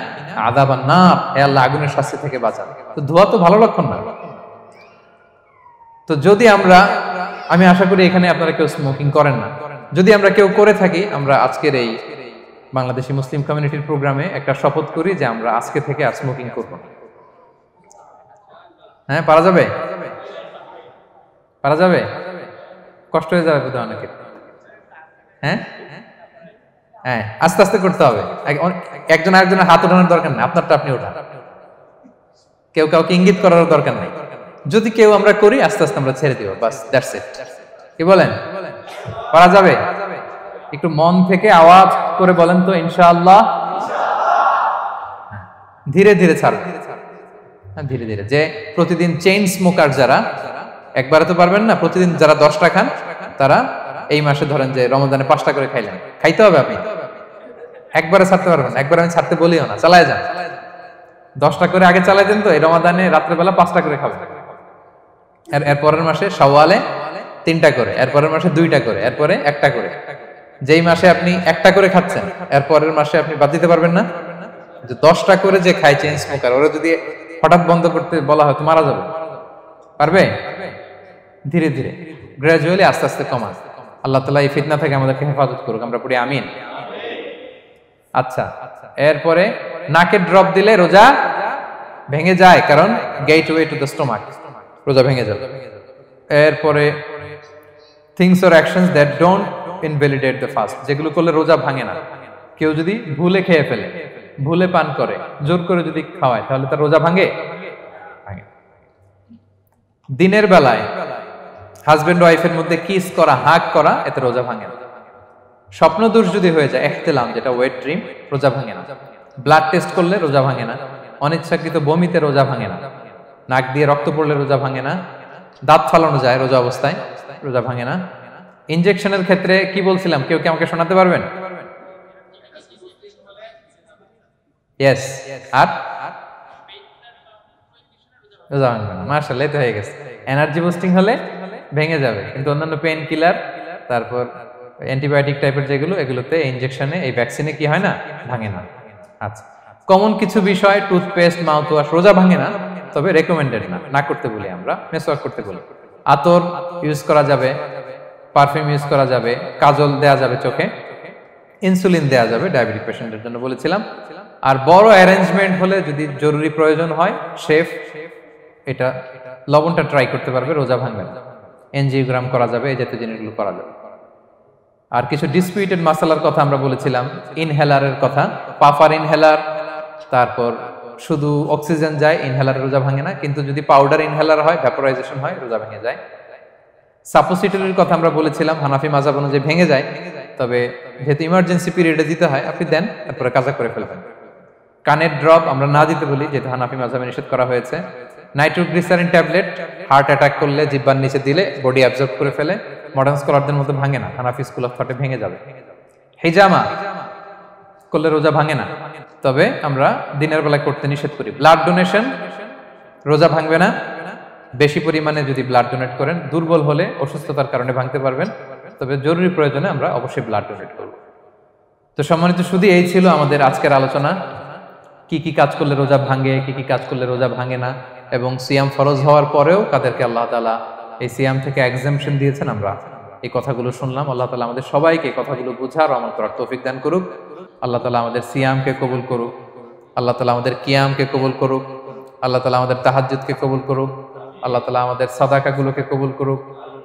আযাবান নার, হে আল্লাহ আগুনের শাস্তি থেকে বাঁচান। তো ধোঁয়া তো ভালো লক্ষণ না। তো যদি আমি আশা করি এখানে আপনারা কেউ স্মোকিং করেন না। যদি আমরা কেউ করে থাকি, আমরা আজকের এই বাংলাদেশি মুসলিম কমিউনিটির প্রোগ্রামে একটা শপথ করি যে আমরা আজকে থেকে আর স্মোকিং করব না। হ্যাঁ, পারা যাবে? পারা যাবে? কষ্ট হয়ে যাবে বোধহয় অনেকের। হ্যাঁ হ্যাঁ, আস্তে আস্তে করতে হবে। একজন আরেকজনের হাত ওঠানোর দরকার নেই, আপনারটা আপনি ওঠান। কেউ কাউকে ইঙ্গিত করার দরকার নেই। যদি কেউ আমরা করি, আস্তে আস্তে আমরা ছেড়ে দিব, বাস, দ্যাটস ইট। কি বলেন? পারা যাবে? একটু মন থেকে আওয়াজ করে বলেন তো, ইনশাআল্লাহ। ধীরে ধীরে ছাড়বেন, ধীরে ধীরে। যে প্রতিদিন চেইন স্মোকার যারা, একবারে তো পারবেন না, প্রতিদিন যারা 10টা খান তারা এই মাসে ধরেন যে রমজানে 5টা করে খাইলেন, খাইতে হবে আপনি। একবারে ছাড়তে পারবেন না, একবারে আমি ছাড়তে বলিও না, চালায় যান। 10টা করে আগে চালাই দেন, তো এই রমাদানে রাত্রেবেলা 5টা করে খাবেন। এর পরের মাসে শাওয়ালে 3টা করে, এর পরের মাসে 2টা করে, এরপরে 1টা করে। যেই মাসে আপনি 1টা করে খাচ্ছেন, এর পরের মাসে আপনি বাদ দিতে পারবেন না। যে 10টা করে যে খায় চেইন স্মোকার, ওরা যদি হঠাৎ বন্ধ করতে বলা হয় তো মারা যাবে। পারবে? ধীরে ধীরে, গ্রাজুয়ালি, আস্তে আস্তে কমান। আল্লাহ তাআলা এই ফিতনা থেকে আমাদেরকে হেফাজত করুক, আমরা পড়ি আমিন। আচ্ছা, এরপরে নাকে ড্রপ দিলে রোজা ভেঙে যায়, কারণ গেটওয়ে টু দ্য স্টোমাক, রোজা ভেঙে যাবে। এরপরে things or actions that don't invalidate the fast, যেগুলো করলে রোজা ভাঙে না। কেউ যদি ভুলে খেয়ে ফেলে, ভুলে পান করে, জোর করে যদি খাওয়ায়, তাহলে তার রোজা ভাঙে? ভাঙে। দিনের বেলায় হাজবেন্ড ওয়াইফের মধ্যে কিস করা, হাগ করা, এতে রোজা ভাঙে না। স্বপ্ন দোষ যদি হয়ে যায়, ইহতিলাম, যেটা ওয়েট ড্রিম, রোজা ভাঙে না। ব্লাড টেস্ট করলে রোজা ভাঙে না। অনিচ্ছাকৃত বমিতে রোজা ভাঙে না। নাক দিয়ে রক্ত পড়লে রোজা ভাঙে না। দাঁত ফালানো যায় রোজা অবস্থায়, রোজা ভাঙে না। ইনজেকশনের ক্ষেত্রে কি বলছিলাম, কেউ কি আমাকে শোনাতে পারবেন? ইয়েস। আর রোজা ভাঙবে না। মাশাআল্লাহ, এটা হয়ে গেছে। এনার্জি বুস্টিং হলে ভেঙে যাবে, কিন্তু অন্যান্য পেইন কিলার, তারপর অ্যান্টিবায়োটিক টাইপের যেগুলো, এগুলোতে ইনজেকশনে, এই ভ্যাকসিনে কি হয় না? ভাঙে না। আচ্ছা, কমন কিছু বিষয়, টুথপেস্ট, মাউথ ওয়াশ, রোজা ভাঙে না, তবে রেকমেন্ডেড না করতে বলি আমরা। মেসওয়াক করতে বলি। আতর ইউজ করা যাবে, পারফিউম ইউজ করা যাবে, কাজল দেয়া যাবে চোখে, ইনসুলিন দেয়া যাবে ডায়াবেটিক পেশেন্টের জন্য বলেছিলাম। আর বড় অ্যারেঞ্জমেন্ট হলে, যদি জরুরি প্রয়োজন হয়, শেফ এটা লবণটা ট্রাই করতে পারবে, রোজা ভাঙবে না। এনজিওগ্রাম করা যাবে, এই জাতীয় জিনিসগুলো করা যাবে। আর কিছু ডিসপিউটেড মাসালার কথা আমরা বলেছিলাম, ইনহেলারের কথা, পাফার ইনহেলার, তারপর শুধু অক্সিজেন যায়, ইনহেলার রোজা ভাঙে না, কিন্তু যদি পাউডার ইনহেলার হয়, ভ্যাপোরাইজেশন হয়, রোজা ভেঙে যায়। সাপোসিটরির কথা আমরা বলেছিলাম, হানাফি মাযহাব অনুযায়ী ভেঙে যায়, তবে যেহেতু ইমার্জেন্সি পিরিয়ডে দিতে হয়, আপনি দেন, তারপরে কাজা করে ফেলবেন। কানের ড্রপ আমরা না দিতে বলি, যেহেতু হানাফি মাযহাবে নিষেধ করা হয়েছে। নাইট্রোগ্লিসারিন ট্যাবলেট হার্ট অ্যাটাক করলে জিহ্বার নিচে দিলে বডি অ্যাবজর্ব করে ফেলে, মডার্ন স্কলারদের মতো ভাঙে না, হানাফি স্কুল অফ থটে ভেঙে যাবে। হিজামা করলে রোজা ভাঙে না, তবে আমরা দিনের বেলায় করতে নিষেধ করি। ব্লাড ডোনেশন রোজা ভাঙবে না, বেশি পরিমাণে যদি ব্লাড ডোনেট করেন, দুর্বল হলে অসুস্থতার কারণে ভাঙতে পারবেন, তবে জরুরি প্রয়োজনে আমরা অবশ্যই ব্লাড ডোনেট করব। তো সম্মানিত শুধু এই ছিল আমাদের আজকের আলোচনা, কি কি কাজ করলে রোজা ভাঙে, কি কি কাজ করলে রোজা ভাঙে না, এবং সিয়াম ফরজ হওয়ার পরেও কাদেরকে আল্লাহ তাআলা এই সিয়াম থেকে এক্সাম্পশন দিয়েছেন আমরা এই কথাগুলো শুনলাম। আল্লাহ তাআলা আমাদের সবাইকে কথাগুলো বুঝার আমল করার তৌফিক দান করুক। আল্লাহ তাআলা আমাদের সিয়ামকে কবুল করুক, আল্লাহ তাআলা আমাদের কিয়ামকে কবুল করুক, আল্লাহ তাআলা আমাদের তাহাজ্জুদকে কবুল করুক, আল্লাহ তাআলা আমাদের সাদাকাগুলোকে কবুল করুক,